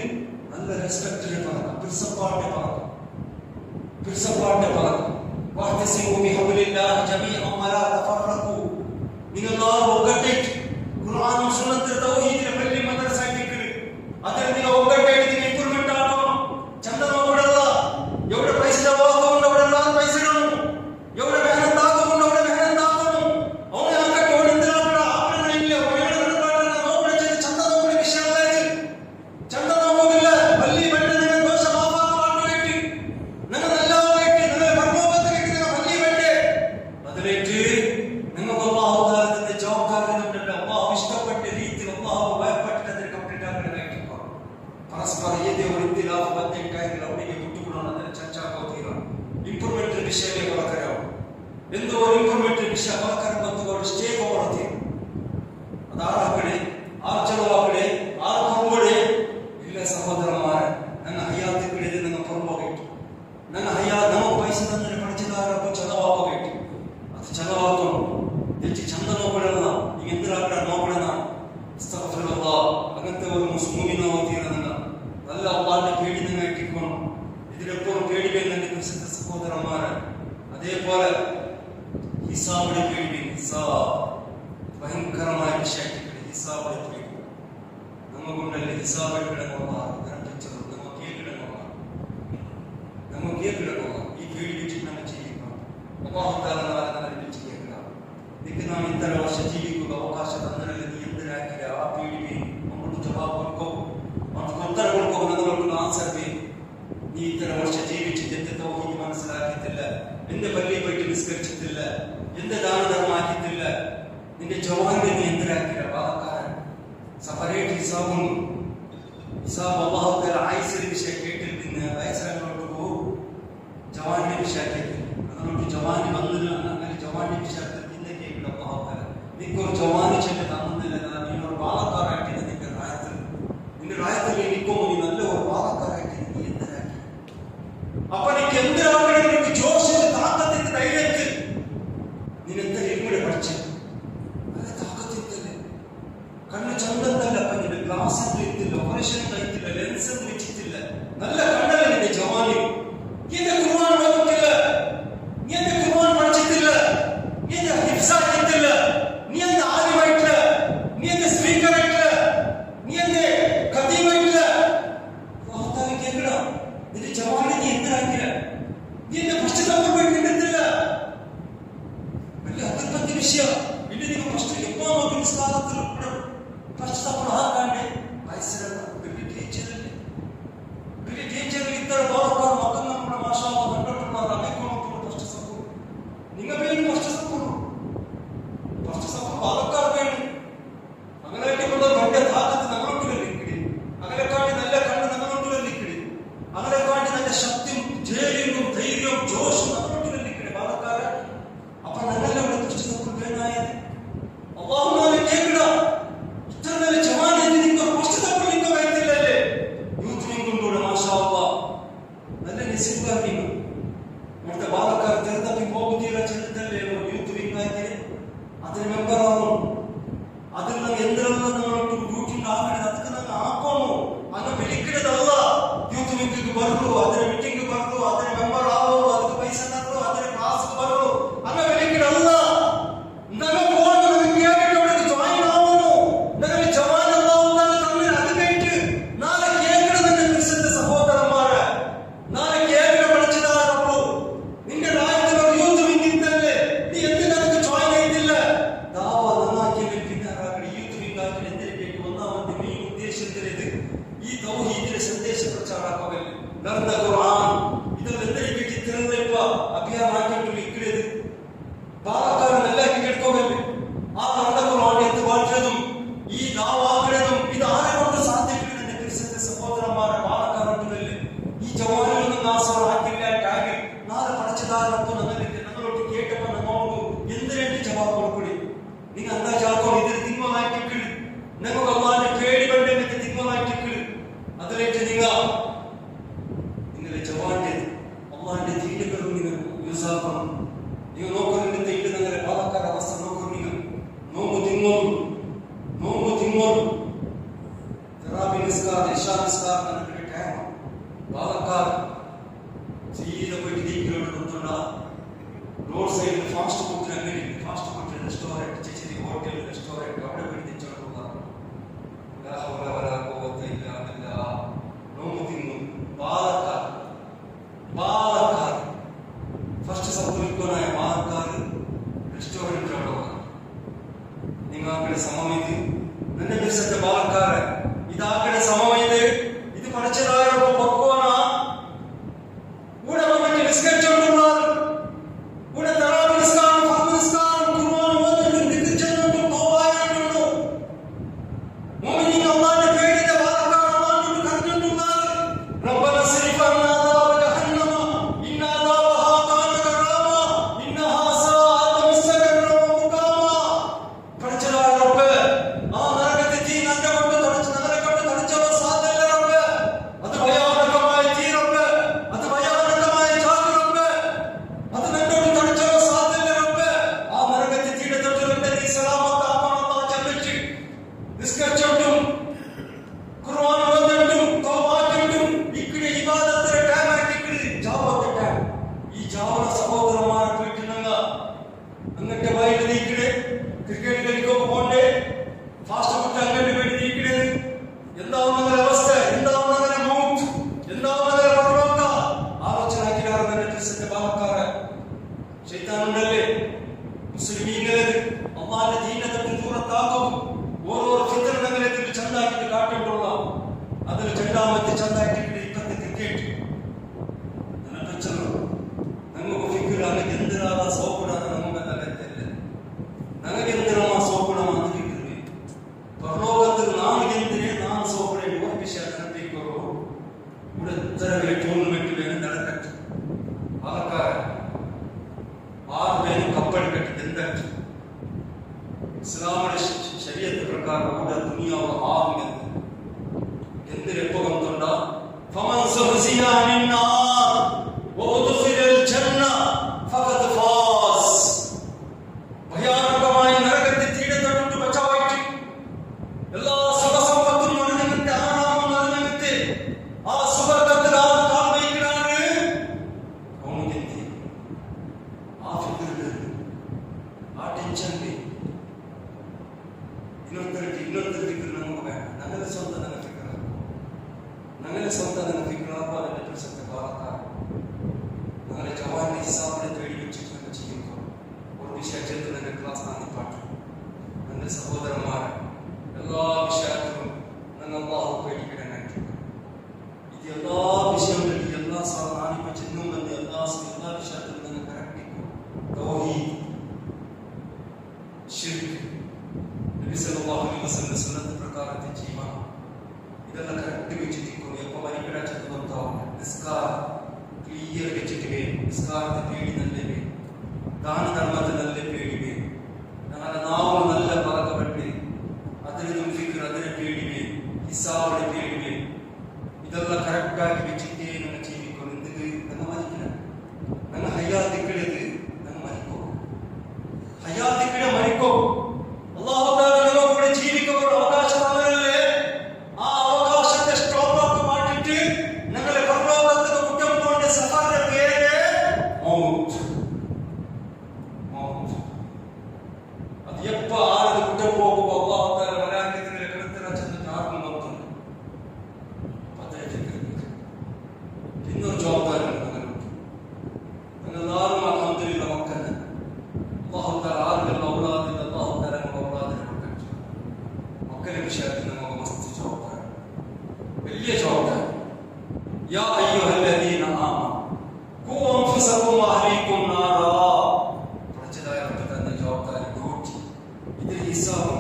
നല്ല റെസ്പെക്റ്റിൽ പറക്കാം, പിർസപ്പാട്ടെ പറക്കാം, പിർസപ്പാട്ടെ പറക്കാം. واعتصموا بحبل الله جميعا ولا تفرقوا. നിങ്ങൾ ഒക്കട്ടെ ഖുർആനും സുന്നത്തും തൗഹീദിലെ പള്ളി മദ്രസ ആക്കിയിട്ട് അതിൽ നിങ്ങൾ ഒക്കട്ടെ ഇംപ്രൂവ്മെന്റ് ആക്കണം. ചന്ത നോക്കടല്ല, എവിടെ പൈസ വാക്കുകൊണ്ട് അവിടെ പൈസ ഇടണം, എവിടെ മെഹനത്ത് ആക്കുകൊണ്ട് അവിടെ മെഹനത്ത് ആക്കണം. അവനെ ആക്കട്ടെ അവിടെ എന്തിനാക്കട ആക്കണില്ല ചന്ത നോക്കുന്ന വിഷയങ്ങളായി ചന്ത നോക്കില്ല. പള്ളി വേണ്ട നിങ്ങൾ ദോഷ മാഫാക്കുവാനായിട്ട് നിങ്ങൾ നല്ലതായിട്ട് നിങ്ങൾ പരലോകത്തിലേക്ക് നിങ്ങൾ പള്ളി വേണ്ടേ അതിലേക്ക് നിങ്ങൾക്ക് അല്ലാഹുവിന്റെ ജവാബ്ദാരിയുണ്ട്. അല്ലാഹു ഇഷ്ടപ്പെട്ട രീതിയിൽ അല്ലാഹു ഭയപ്പെട്ടിട്ട് അതിനെ കംപ്ലീറ്റ് ആക്കാനായിട്ട് പരസ്പര ഏതെങ്കിലും ഇത്തിലാഫ് ബന്ധക്കാരെങ്കിൽ അവರಿಗೆ വിട്ടുകൊള്ളണം. അതിനെ ചർച്ചാക്കോത്തിയാണ് ಇಂಪ್ರೂವ್ಮೆಂಟ್ ವಿಷಯಕ್ಕೆ ಬರಕರೆ ಎಂದು ಇಂಪ್ರೂವ್ಮೆಂಟ್ ವಿಷಯ ಬರಕರೆ ಬಂದು ಸ್ಟೇಕ್ ಹೊರತಿ ಅದಾರ ಕಡೆ ಆರು ಚಲೋ ಆ ಕಡೆ ಆರು ಹೊರಗಡೆ ಇಲ್ಲ ಸಹೋದರಮಾರೆ ನನ್ನ ಹಯ್ಯಾತಿ ಕಡೆ ನನ್ನ ಹೊರಬೋಗಿಟ್ಟು ನನ್ನ ಹಯ್ಯ ನಮಗೆ ಪೈಸೆ ತಂದರೆ ಪಡಿಸಿದಾರ ಚಲವಾಗಬೇಕು ಅದು ಚಲವಾಗೋಣ ಹೆಚ್ಚು ಚಂದ ನೋಡ್ಬಿಡಲ್ಲ ಈಗ ಎಂದ್ರ ಆ ಕಡೆ ನೋಡ್ಬಿಡೋಣ ಅಸ್ತಗ್ಫಿರುಲ್ಲ അങ്ങനത്തെ ഒരു മുസ്ലിമിനോ തീരുന്നില്ല. നല്ല അള്ളാഹിനെ പേടി നിങ്ങൾ ഇട്ടിക്കണം. ഇതിലെപ്പോഴും പേടിവേണ്ട വിശുദ്ധ സഹോദരന്മാരെ. അതേപോലെ ഹിസാബിനെ പേടി, ഹിസാബ് ഭയങ്കരമായ വിഷയത്തിൽ ഹിസാബിനെ പേടി നമുക്കുണ്ടല്ലേ. ഹിസാബ് എടുക്കണമെന്ന നമ്മൾ കേട്ടിടണമെന്ന നമ്മൾ കേട്ടിടണമെന്ന ഈ പേടി വെച്ചിട്ട് നമ്മൾ ജീവിക്കണം. അള്ളാഹു ജീവിക്കുക ഇതിക്ക് നാം ഇത്ര വർഷം ജീവിക്കുക അവകാശം തന്നില്ല. നീ എന്തിനാക്കില്ല ആ പേടി നമുക്ക് ജവാബ് കൊടുക്കും, നമുക്ക് ഉത്തരം കൊടുക്കും. നമ്മൾക്ക് ആൻസർ നീ ഇത്ര വർഷം ജീവിച്ചിട്ട് എന്റെ തൗഹീദ് മനസ്സിലാക്കിയിട്ടില്ല, എന്റെ പള്ളിയിൽ പോയിട്ട് നിസ്കരിച്ചിട്ടില്ല, എന്റെ ദാനധർമാക്കിയിട്ടില്ല, നിന്റെ ജവാന്റെ നീ എന്തിനാക്കില്ല. വാദക്കാരൻ സെപ്പറേറ്റ് ഹിസാബും ഹിസാബ് അല്ലാഹു ആയിസിന്റെ വിഷയം കേട്ടിരുന്ന ആയിസോട്ട് പോകും. ജവാന്റെ വിഷയത്തിൽ അതുകൊണ്ട് ജവാന് വന്നില്ല. അങ്ങനെ ജവാന്റെ വിഷയത്തിൽ നിന്നെ കേൾക്കില്ല. അല്ലാഹു നിനക്കൊരു ജവാന് ചെല്ല് തന്നില്ല. നീനൊരു വാദക്കാരായിട്ട് നിന്റെ രായത്തിൽ നിന്റെ രായത്തിൽ നിൽക്കുമ്പോൾ നീ നല്ല ഒരു വാദക്കാരായിട്ട് നീ എന്തിനാക്കി. അപ്പൊ നിനക്ക് എന്തിനാകണം? നിനക്ക് ജോഷിന്റെ താക്കത്തിന്റെ ധൈര്യത്തിൽ നിനെന്താ ഇവിടെ പഠിച്ചു നല്ല താക്കത്തില്ലേ. കണ്ണ് ചന്തല്ല, അപ്പൊ നിന്റെ ഗ്ലാസ് എത്തില്ല, ഓപ്പറേഷൻ കഴിത്തില്ല, ലെൻസ് വെച്ചിട്ടില്ല, നല്ല കണ്ണല്ല നിന്റെ ജവാനി. നീ എന്റെ ഖുർആൻ നോക്കില്ല, നീ എന്റെ ഖുർആൻ പഠിച്ചിട്ടില്ല, നീ എന്റെ ഹിഫ്സാക്കിയിട്ടില്ല, നീ എന്റെ ആലിമായിട്ടില്ല, നീ എന്റെ സ്പീക്കറായിട്ടില്ല, നീ എന്റെ ഖതീമായിട്ടില്ല. വാർത്താവ് കേൾക്കണം. നിന്റെ ജവാനെ നീ എന്തിനാക്കില്ല, നീ എന്റെ പശ്ചാത്തലം കണ്ടെത്തില്ല. വലിയ അത്യന്തം വിഷയ പിന്നെ നിങ്ങൾ പ്രശ്നം നിസ്കാരത്തിൽ പശ്ചാത്തലം ആക്കാണ്ടേ വയസ്സിലുള്ള വലിയ ടീച്ചറല്ലേ. വലിയ ടീച്ചറിൽ ഇത്ര ബാധക്കാർ മക്കൾ നമ്മുടെ മാഷാ കണ്ടിട്ടുള്ള അങ്ങേക്കോണത്തുള്ള പശ്ചാത്തലം നിങ്ങൾ പേര് പശ്ചാത്തലം പശ്ചാത്തലം ബാധക്കാർ വേണം. അങ്ങനെ വേണ്ടിയുള്ള വലിയ താക്കത്ത് നമ്മളൊട്ടിലിക്കിടി, അങ്ങനെ കാട്ടി നല്ല കണ്ണ് നമ്മളൊട്ടിലിക്കിടി, അങ്ങനെ കാട്ടി നല്ല ശക്തിയും ധൈര്യവും ധൈര്യവും ജോഷും നമ്മളൊട്ടിലിക്കിടി ബാധക്കാരൻ. അപ്പൊ നല്ല പശ്ചാത്തലം വേണായത് അള്ളാഹുവിനെ കേൾക്കണം. ഇത്ര നല്ല ജവാനെ നിങ്ങൾക്ക് പശ്ചാത്തലം നിങ്ങൾ വരത്തില്ലല്ലേ. യൂത്ത് വിംഗിലൂടെ മാഷാ അല്ലാഹ് നല്ല നിസിബാക്കി ഇവിടുത്തെ ബാധക്കാർ തിരഞ്ഞെടുപ്പി പോകുന്ന ചെറുതല്ലേ യൂത്ത് വിംഗ് ആക്കി അതിന് മെമ്പറാണോ. അതിൽ നിന്ന് എന്തെല്ലാം നമ്മളോട്ട് ഡ്യൂട്ടിന്റെ ആക്കണത് അതൊക്കെ നമ്മൾ ആക്കണോ. അങ്ങ് വിളിക്കണതല്ല. യൂത്ത് വിംഗിക്ക് പറഞ്ഞു, അതിന് മീറ്റിംഗ് പറഞ്ഞു, അതിന് മെമ്പർ ആവോ, അതിന് പൈസ തന്നു, അതിന് ക്ലാസ് പറഞ്ഞു, അങ്ങ് വിളിക്കണല്ല. നമ്മൾ പോകണം, വിദ്യാർത്ഥികൾ അവിടെ ജോയിൻ ആവണോ. നിങ്ങൾ ജവാനുണ്ടാവുന്ന തമ്മിൽ അത് കഴിഞ്ഞിട്ട് നാളെ കേൾക്കണം. നിന്റെ വിശുദ്ധ സഹോദരന്മാരെ നാളെ കേൾക്കണം പഠിച്ചതാണോ. നിന്റെ രാജ്യത്തിൽ ഒരു യൂത്ത് വിംഗിൽ തന്നെ നീ എന്തിനൊക്കെ ജോയിൻ ചെയ്തില്ല. ദാവ നന്നാക്കി പിന്നാറാക്കി യൂത്ത് വിംഗാക്കി എന്തിനേക്ക് ഒന്നാമത്തെ മെയിൻ ഉദ്ദേശത്തിലേത് ഈ തൗഹീദിന്റെ സന്ദേശ പ്രചാരകമല്ലേ. നടന്ന ഖുർആൻ ഇതെല്ലാം എന്തിനേക്ക് തിരഞ്ഞെടുപ്പ അഭിയാനാക്കിയിട്ട് ഇക്കിടത് ബാലക്കാരൻ എല്ലാക്കി കേൾക്കോമല്ലേ. ആ നടന്ന ഖുർആൻ എന്ത് വാഴ്ചതും ഈ ദാവാക്കിടതും ഇത് ആരെ കൊണ്ട് സാധിക്കുന്നത്. ക്രിസ്ത്യൻ സഹോദരന്മാരെ ബാലക്കാരല്ലേ ഈ ജവാനിൽ നാസർ ആക്കില്ല ടാഗിൽ നാളെ പഠിച്ചതാരൊക്കെ ഞങ്ങളോട്ട് കേട്ടപ്പോ നമ്മോട് എന്തിനേണ്ടി ജവാബ് കൊടുക്കൂടി. നിങ്ങൾ എന്താ ചാക്കോ ഇതിന് തിന്മമായിട്ടിക്കിട്. നിങ്ങൾക്ക് അള്ളാന്റെ പേടി വേണ്ടെങ്കിൽ തിന്മമായിട്ടിക്കിട്. അതിലേക്ക് നിങ്ങളുടെ ജവാന്റെ അള്ളാന്റെ തീരുകളും നിങ്ങൾ യൂസാക്കണം. നിങ്ങൾ ഇശാ നിസ്കാരം നടക്കുന്ന ടൈം പാലക്കാട് സീത പോയിട്ട് ദീപിലോട്ട് കൊടുത്തുള്ള റോഡ് സൈഡിൽ ഫാസ്റ്റ് ഫുഡ് അങ്ങനെ ഫാസ്റ്റ് ഫുഡ് റെസ്റ്റോറൻറ്റ് ചെറിയ ഹോട്ടൽ റെസ്റ്റോറൻറ്റ് അവിടെ പോയി തിരിച്ചോട്ട് നോമ്പ് തിന്നു പാലക്കാട് ഫസ്റ്റ് സൗകര്യക്കാരായ പാലക്കാട് റെസ്റ്റോറൻറ്റിലോട്ട് നിങ്ങൾക്കടെ സമം ഇത് ನನ್ನ ದಿವಸದ ಬಾಲಕಾರ ಇದಾಕಡೆ ಸಮವೈದೆ ಇದು ಪಡಚರಾಯರೊಬ್ಬ ಭಕ್ಕೋನ ಕೂಡ ಮಮ್ಮಕ್ಕೆ ನಿಸ್ಕರಿಸಿಕೊಳ್ಳುತ್ತಾರೆ ಕೂಡ ತರಾವಿ ನಿಸ್ಕಾರಂ ಫರ್ದು ನಿಸ್ಕಾರಂ ಕುರ್ಆನ್ ಓದುವುದು ನಿತ್ಯಚಂದು ತೌಬಾಯನ್ನು ಮುಮಿನೀನ ಅಲ್ಲಾಹ್ನ ಬೇಡಿದ ಬಾಲಕಾರ ಅಲ್ಲಾಹ್ನ ಕರೆದುಕೊಳ್ಳುತ್ತಾರೆ ರಬ್ಬನ ಸರಿಫ್ ಅನ್ನ ಅದಾಬ ಜಹನ್ನಮ ಇನ್ನ ಅದಾಬಹಾ ಕಾನ ಗರಾಮ ಇನ್ನಹಾ ಸಾಅತ್ ಮುಸ್ತಕರ್ರಮ ಮುಕಾಮ ಪಡಚರಾಯರೊಬ್ಬ ಕ್ರಿಕೆಟ್ കളിക്കൊക്കെ പോണ്ടേ ഫാസ്റ്റ് ഫുഡ് അങ്ങോട്ട് വേണ്ടി നീക്കണത് എന്താവും നിങ്ങളുടെ അവസ്ഥ എന്താവും നിങ്ങളുടെ മൗത്ത് എന്താവും നിങ്ങളുടെ പരലോക ആലോചന ആക്കിയാണ് തന്നെ ദിവസത്തെ ബാലക്കാരൻ ശൈത്താനുണ്ടല്ലേ മുസ്ലിമീങ്ങളെ അള്ളാന്റെ ദീനെ തൊട്ട് ദൂരത്താക്കും ഓരോരോ ചിത്രങ്ങളെ ചെണ്ടാക്കിട്ട് കാട്ടിട്ടുള്ള അതിൽ ചെണ്ടാമത്തെ ചെണ്ടാക്കിട്ട് ഇപ്പത്തെ ക്രിക്കറ്റ് നമുക്ക് ഫിഗർ അങ്ങനെ എന്തിനാ സോപ്പിടാതെ നമുക്ക് തലത്തില്ല ನನಗೆಂದಿರಮ್ಮ ಸೋಪುಣ ಮಾತುಕಿದ್ರಿ ಪರಲೋಕದಲ್ಲಿ ನನಗೆಂದಿರೇ ನಾನು ಸೋಪುಣ ಒಂದು ವಿಷಯ ನೆನಪಿಕ್ಕೋ ಉಡತ್ತರವೇ ಟೂರ್ನಮೆಂಟ್ ಬೇನೆ ನಡೆಕಟ್ಟು ಆಲಕಾರ ಆರು ಬೇನು ಕಪ್ಪಡಿ ಕಟ್ಟಿದೆ ಎಂದಟ್ಟು ಇಸ್ಲಾಮದ ಶರೀಯತ್ ಪ್ರಕಾರ ಕೂಡ ದುನಿಯಾವ ಆರು ಎಂದಿರೆ ಎಪ್ಪಗಂತುಂಡ ಫಮನ್ ಸುಹ್ಸಿಯ ಅನಿನ್ನಾರ್ ವಉದ್ಖಿಲಲ್ ಜನ್ನ ಫಕದ್ ಫಾಸ್ ಭಯಾನಕമായി നരകത്തെ തീടത്തൊട്ട് ബച്ചാവായിട്ട് എല്ലാ സുഖ സമ്പത്തും നിറഞ്ഞിട്ട് ആനാമം നിറഞ്ഞിട്ട് ആ സുവർഗത്തിൽ ആ കാൽ വയ്ക്കണാണ് അവനെത്തി ആ ഫിഗറിൽ ആ ടെൻഷനിൽ ಇನ್ನೊಂದು ಫಿಗರ್ ನಮಗೆ ಬೇಡ ನನಗೆ ಸ್ವಂತ ನನ್ನ ಫಿಗರ್ ಅದನ್ನು ತಿಳಿಸುತ್ತೆ ಭಾರತ ನನಗೆ ಜವಾನಿ ಹಿಸಾಬ್ ತೇಡಿ വെച്ചിട്ട് ചെയ്യുമ്പോൾ ഒരു വിഷയത്തിൽ ನನ್ನ ക്ലാസ് നടന്നിപ്പാട്ട് ನನ್ನ സഹോദരന്മാർ എല്ലാ വിഷയത്തിലും ನನ್ನ അല്ലാഹു പേടിക്കണമെന്നായിട്ട് ഇത് എല്ലാ വിഷയങ്ങളിലും എല്ലാ സാധാരണ ചിഹ്നം വന്ന് എല്ലാ വിഷയത്തിലും ನನ್ನ കറക്റ്റിക്കും തൗഹീദ് ಶಿರ್ಕ್ ನಬಿ ಸല്ലಲ್ಲಾಹು ಅಲೈಹಿ ವಸಲ್ಲಂ ಸುನ್ನತ್ ಪ್ರಕಾರತೆ ಜೀವನ ಇದೆಲ್ಲ ಕರೆಕ್ಟ್ വെച്ചിട്ടിരിക്കും എപ്പോ മരിക്കട ചെന്നതാവും നിസ്കാര ക്ലിയർ വെച്ചിട്ടിവേ നിസ്കാരത്തെ പേടി നല്ലവേ ദാന ധർമ്മത്തെ നല്ല പേടിവേ ഞങ്ങളുടെ നാവും നല്ല പറക്കപ്പെട്ട് അതിന് ഫിക്ർ അതിനെ പേടിവേ ഹിസാബിനെ പേടിവേ ഇതെല്ലാം കറക്റ്റാക്കി വെച്ചിട്ടേ ഞങ്ങൾ ജീവിക്കും എന്തിന് ഞങ്ങൾ മരിക്കണം ഞങ്ങൾ ഹയ്യാത്തിക്കിടത് ഞങ്ങൾ മരിക്കോ ഹയ്യാത്തിക്കിടെ മരിക്കോ അല്ലാഹു തആല ഞങ്ങളോട് ജീവിക്കാൻ അവകാശം തന്നല്ലേ ആ അവകാശത്തെ സ്റ്റോപ്പ് ആക്കി മാറ്റിട്ട് ഞങ്ങളെ പരലോകത്തെ കുറ്റം കൊണ്ട് സഫറിന്റെ പേര് മൗത്ത് അത് എപ്പോ ആരുടെ കുറ്റം പോകുമ്പോ അല്ലാഹു തആല മലായികത്തിനെ കടത്തിറ ചെന്ന് ആർക്കും നോക്കുന്നു ಇನ್ನೊಂದು ಜವಾಬ್ದಾರಿ ഞങ്ങളെല്ലാവരും അൽഹംദുലില്ലാ മക്കൾ അല്ലാഹു തആല ആർക്കെല്ലാം ഔലാദില്ല അല്ലാഹു തആല ഔലാദിനെ കൊടുക്കട്ടെ മക്കളെ വിഷയത്തിൽ നമുക്ക് മസ്ത് ജവാബ്ദാരി വലിയ ജവാബ്ദാരി യാ അയ്യുഹല്ലദീന ആമനൂ ഖൂ അൻഫുസകും വഅഹ്ലീകും നാറാ പ്രജതായ റബ്ബിന്റെ ജവാബ്ദാരി ഡ്യൂട്ടി ഇതിൽ ഹിസാബ്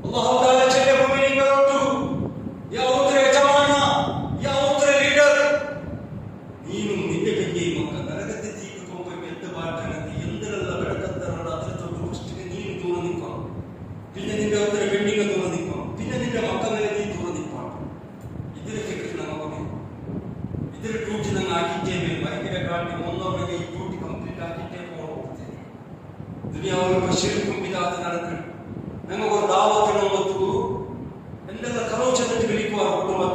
അല്ലാഹു തആല ചില മുഅ്മിനീങ്ങളോട് യാ ഉത്തര യജമാന യാ ഉത്തര ലീഡർ ನೀನು ನಿന്റെ ಬಗ್ಗೆ ಮಕ್ಕ ನರಕತೆ ತೀರ್ಕೊಂಡು ಎಂತ ಬಾಟನಂತೆ ಎಂದರೆಲ್ಲ ಬೆಳಕತ್ತರಲ್ಲ ಅದರ ತೊಟ್ಟು ಫಸ್ಟಿಗೆ ನೀನು ದೂರ ನಿಕ್ಕೋ പിന്നെ നിന്റെ ഉത്തര പെണ്ണിങ്ങ ദൂര നിക്കോ പിന്നെ നിന്റെ മക്കളെ നീ ദൂര നിപ്പാണ് ഇതിലെ ഫിക്ർ നമുക്ക് ഇതിലെ ഡ്യൂട്ടി ഞങ്ങൾ ആക്കിയിട്ടേ ഭയങ്കര കാട്ടി മൂന്നോടെ ഈ ഡ്യൂട്ടി കംപ്ലീറ്റ് ആക്കിയിട്ടേ പോകണം ദുനിയാവിൽ ശിർക്കും ബിദഅത്ത് നടക്കണം ഞങ്ങൾക്ക് ഒരു ദാവത്തിനോ ഒത്തു എന്തെല്ലാം കറോ ചെന്നിട്ട് വിളിക്കുവാർ കുടുംബത്തിൽ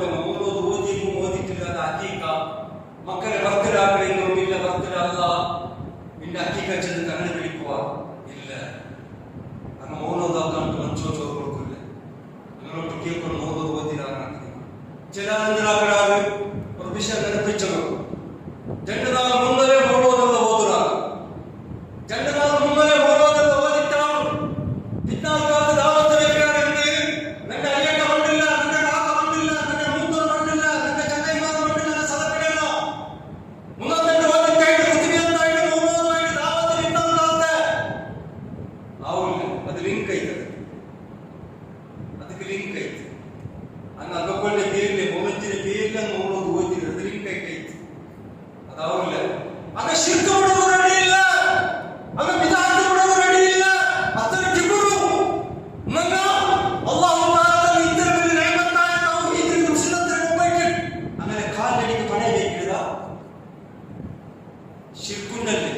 ചിലാനന്ദനാക്കടാറ് ഒരു വിഷയം ನೆನಪಿച്ചರು 2 നാൾ മുമ്പേ ഓടുവದಲ್ಲ ಓದುರ 2 നാൾ മുമ്പേ ഓടുവದಲ್ಲ ಓದಿಟ್ಟಾರು 14 കാലത്ത് ദാവത്ത് വെക്കാറുണ്ട് നിന്റെ അയ്യക്ക മണ്ടില്ല നിന്റെ കാക്ക മണ്ടില്ല നിന്റെ മൂത്തർ മണ്ടില്ല നിന്റെ ചങ്ങൈമാർ മണ്ടില്ല സദക്കടല്ല മുന്നോട്ട് ഓദിട്ടായിട്ട് കുത്തിയായിട്ട് മൂന്നോതായിട്ട് ദാവത്ത് ഇണ്ടാകാതെ ആവില്ല അത് ലിങ്ക് ആയിട്ട് ಅದಕ್ಕೆ ಲಿಂಕ್ ಐತಿ ಹಂಗ ಅಗಕೊಂಡೆ ಬೇರ್ಲೆ ಮೊಮೆಂಟಿನ ಬೇರ್ಲೆ ನೋಡೋದು ಓದಿದ್ರೆ ಅದು ಲಿಂಕ್ ಐತಿ ಅದಾವಿಲ್ಲ ಆಗ ಶಿರ್ಕ ಮಾಡೋದು ರೆಡಿ ಇಲ್ಲ ಆಗ ಬಿದಾತ್ ಮಾಡೋದು ರೆಡಿ ಇಲ್ಲ ಅದರ ಜಿಗುರು ನಂಗ ಅಲ್ಲಾಹು ತಾಲಾ ಇತರ ಮೇಲೆ ನೇಮತಾಯ ತೌಹೀದ್ ಮುಸ್ಲಿಮರ ಮೊಬೈಲ್ ಆಮೇಲೆ ಕಾಲಡಿಗೆ ಪಣೆ ಬೇಕಿದ ಶಿರ್ಕುನಲ್ಲಿ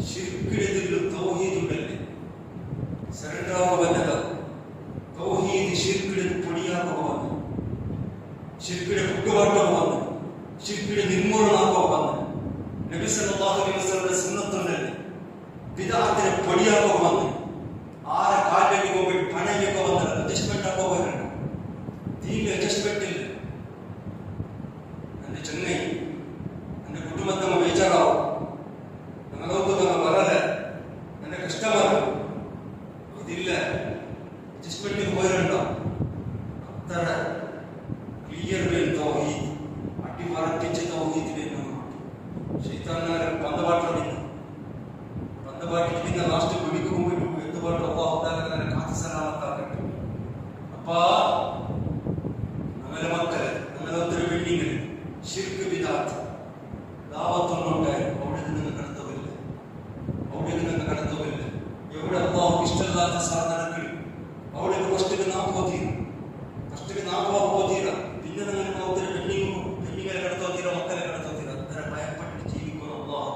ಶಿರ್ಕಿಡಿದಿಲ್ಲ ತೌಹೀದ್ ಉಂಡಲ್ಲಿ ಸರೆಂಡರ್ ಬಂದದ ತೌಹೀದ್ ಶಿರ್ಕಿಡ ಪುಡಿಯಾಕಬಹುದು ಶಿರ್ಕಿಡ ಹುಟ್ಟುಬಾಟಬಹುದು ಶಿರ್ಕಿಡ ನಿರ್ಮೂಲನಾಕಬಹುದು ನಬಿ ಸಲ್ಲಲ್ಲಾಹು ಅಲೈಹಿ ವಸಲ್ಲಂ ಸುನ್ನತ್ತುನಲ್ಲಿ ಬಿದ್ಅತಿನ ಪುಡಿಯಾಕಬಹುದು ಆರ ಕಾಲಡಿಗೆ ಹೋಗ್ಬಿಟ್ಟು ಪಣೆಗೆ ಹೋಗಬಹುದು ಅಡ್ಜಸ್ಟ್ಮೆಂಟ್ ಹಾಕೋಬಹುದು ದೀನ್ ಅಡ್ಜಸ್ಟ್ಮೆಂಟ್ ಇಲ್ಲ ನನ್ನ ಚೆನ್ನೈ ನನ್ನ ಕುಟುಂಬದ ಬೇಜಾರಾವು ನನಗೌದು ನನ್ನ ಬರಲ್ಲ ನನ್ನ ಕಸ್ಟಮರ್ ഇതില്ല അഡ്ജസ്റ്റ്മെന്റ് പോയിട്ടുണ്ടോ അത്ര ക്ലിയർ വേണം തൗഹീദ് അടിമറപ്പിച്ച തൗഹീദ് വേണം ശൈത്താനാരെ പന്തപാട്ടിട്ട് ലാസ്റ്റ് പിടിക്കുമ്പോൾ എന്തുപാട്ട് അല്ലാഹു തആല കാത്തു സലാമത്താക്കട്ടെ അപ്പ നമ്മളെ മക്കളെ നമ്മളെ ഒത്തിരി ബിൽഡിംഗിൽ ശിർക്ക് ബിദഅത്ത് ദാവത്തൊന്നും ഉണ്ടായിരുന്നു അവിടെ നിന്ന് കടത്തുമില്ല എവിടെ അല്ലാഹു ഇഷ്ടമില്ലാത്ത സാധനങ്ങൾ അവിടെ ഫസ്റ്റിಗೆ ನಾವು ಓದಿರ പിന്നെ നിങ്ങൾ ഒത്തിരി പെണ്ണിങ്ങളെ കടത്തോತೀರ മക്കളെ കടത്തോತೀರ ಅದರ ಭಯಪಟ್ಟು ಜೀವಿಕೊಂಡು ಅಲ್ಲಾಹ್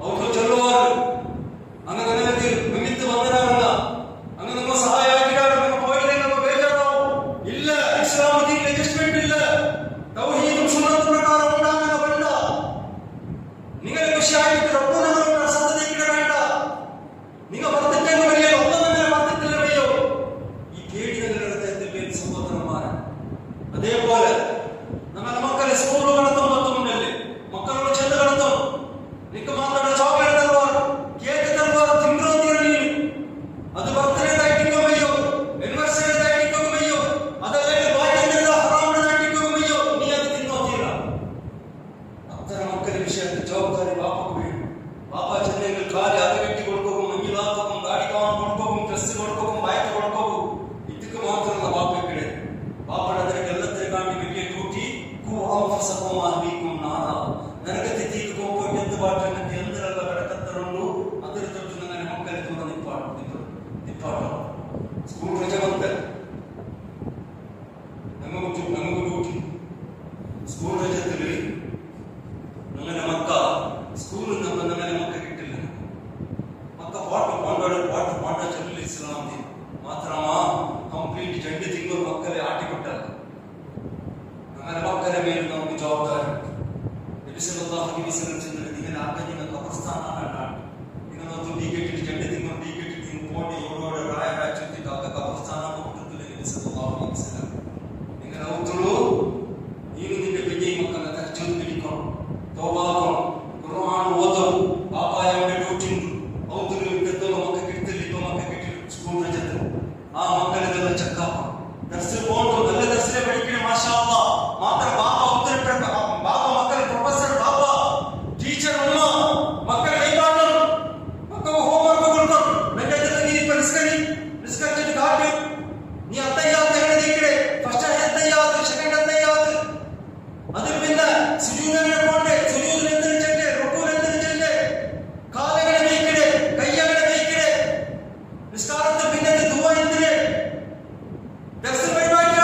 ಅವರು ಚೊಲ್ಲುವಾರು ಹಂಗ ನನಗೆ ನಿಮಿತ್ತ ಬಂದರಾಗಲ್ಲ ಹಂಗ ನಮ್ಮ ಸಹಾಯ ಆಗಿದ್ದಾರೆ ನಮ್ಮ ಹೋಗಿದ್ರೆ ನಮ್ಮ ಬೇಜಾರಾವು ಇಲ್ಲ ಇಸ್ಲಾಂ ದೀನ್ ಅಡ್ಜಸ್ಟ್ಮೆಂಟ್ ಇಲ್ಲ ತೌಹೀದ್ ಸುನ್ನತ್ ಪ್ರಕಾರ ಉಂಟಾಗ ಬಂದ ನಿಮಗೆ ಖುಷಿ ಆಗಿತ್ತು ರಬ್ಬನ സന്തതി വേണ്ട നിങ്ങൾ വർദ്ധിക്കാൻ വഴിയോ ഒന്നും തന്നെ വർദ്ധിക്കില്ല വഴിയോ ഈ പേടി നിങ്ങളുടെ സഹോദരന്മാരെ അതേപോലെ നമ്മുടെ മക്കളെ സ്കൂൾ കടത്തും മറ്റുമുണ്ടല്ലേ മക്കളോട് ചെന്ന് കടത്തും നിനക്ക് മാത്രം ചോക്ലേറ്റ് തരുവാർ കേക്ക് തരുവാർ തിങ്കളോ തീരണി അത് ബർത്ത്ഡേ ആയിട്ടിക്കോ വയ്യോ ആനിവേഴ്സറി ആയിട്ടിക്കോ വയ്യോ അതല്ലെങ്കിൽ ബാക്കിയുള്ള ഹറാമിനായിട്ടിക്കോ വയ്യോ നീ അത് തിന്നോ തീര അത്തരം മക്കളുടെ വിഷയത്തിൽ ജവാബ്ദാരി ബാപ്പക്ക് വീഴും ബാപ്പ ചെന്നെങ്കിൽ കാല് അത് കെട്ടി കൊടുക്കും മഞ്ഞിലാക്കും ഗാഡിക്കാൻ കൊടുക്കും ഡ്രസ് കൊടുക്കും ബാഗ് കൊടുക്കും ഇതൊക്കെ മാത്രമല്ല ബാപ്പയ്ക്കിടെ ബാപ്പയുടെ അതിലേക്ക് എല്ലാത്തിനെ കാട്ടി വലിയ കൂട്ടി നരകത്തെ തീക്ക് പോകുമ്പോൾ എന്ത് പാട്ടുണ്ട് എന്തിനുള്ള കടക്കത്തറുണ്ടു അതിൽ തൊട്ട് നിങ്ങളുടെ മക്കളെ തുറന്ന് നിപ്പാട്ടോ സ്കൂൾ രജ ಬಂತೆ നമുക്ക് ഡ്യൂട്ടി സ്കൂൾ രജത്തിൽ നിങ്ങളുടെ മക്ക സ്കൂളിൽ നമ്മൾ നിങ്ങളുടെ മക്ക കിട്ടില്ല മക്ക പാട്ട് ചൊല്ലില്ല ഇസ്ലാം മാത്രമാ ಕಂಪ್ಲೀಟ್ 2 ತಿಂಗಳು ಮಕ್ಕಳೇ ಆಟಿಕೊಟ್ಟಲ್ಲ അങ്ങനെ മക്കളെ മേൽ നമുക്ക് ജവാബ്ദാരി നബി സല്ലല്ലാഹു അലൈഹി വസല്ലം ചെന്നിട്ട് നിങ്ങൾ ആഗ്രഹിക്കുന്ന ഖബർസ്ഥാനാണ് നിങ്ങൾ ഒന്ന് ടിക്കറ്റ് 2 തിങ്കൾ ടിക്കറ്റ് പോണ്ടി ഓടോടെ റായ ചുറ്റിട്ട് ആ ഖബർസ്ഥാന കൊടുത്തില്ല നബി സല്ലല്ലാഹു അലൈഹി വസല്ലം നിങ്ങൾ ഔത്തുള്ളൂ ನೀನು ನಿನ್ನ ಬೆಳ್ಳಿ ಮಕ್ಕಳನ್ನ ತರ್ಜುದು ಬಿಡಿಕೊಂಡು ತೌಬಾಕೊಂಡು ಕುರ್ಆನ್ ಓದೋದು ಪಾಪಾಯ ಡ್ಯೂಟಿ ಔತುಲು ಇದ್ದೋ ಮಕ್ಕ ಕಿಡ್ತಿಲ್ಲ ಮಕ್ಕ ಕಿಟ್ಟಿ ಸ್ಕೂಲ್ ರಜತೆ ಆ ಮಕ್ಕಳಿಗೆಲ್ಲ ಚಕ್ಕಪ್ಪ ದರ್ಸಿಕೊಂಡು നല്ല ദർസിനെ പഠിക്കണേ മാഷാ അല്ലാഹ് മാത്രം ബാപ്പ ഉത്തര ബാപ്പ മക്കളെ പ്രൊഫസർ ബാപ്പ ടീച്ചർ ഉമ്മ മക്കളെ കൈകാട്ടണം മക്കൾ ഹോംവർക്ക് കൊടുക്കണം നിന്റെ നീ പരിസ്കരിച്ചിട്ട് കാട്ടി നീ അത്തയ്യാത്ത് എങ്ങനെ നീക്കണേ ഫസ്റ്റ് അത്തയ്യാത്ത് സെക്കൻഡ് അത്തയ്യാത്ത് അതിൽ പിന്നെ സുജൂദിനെ പോണ്ടേ സുജൂദിൽ എന്തിനു ചെല്ലേ റുക്കൂൽ എന്തിനു ചെല്ലേ കാലുകളെ നീക്കണേ കയ്യകളെ നീക്കണേ നിസ്കാരത്തിൽ പിന്നെ ദുആ എന്തിനേ ദർസ് പരിപാടി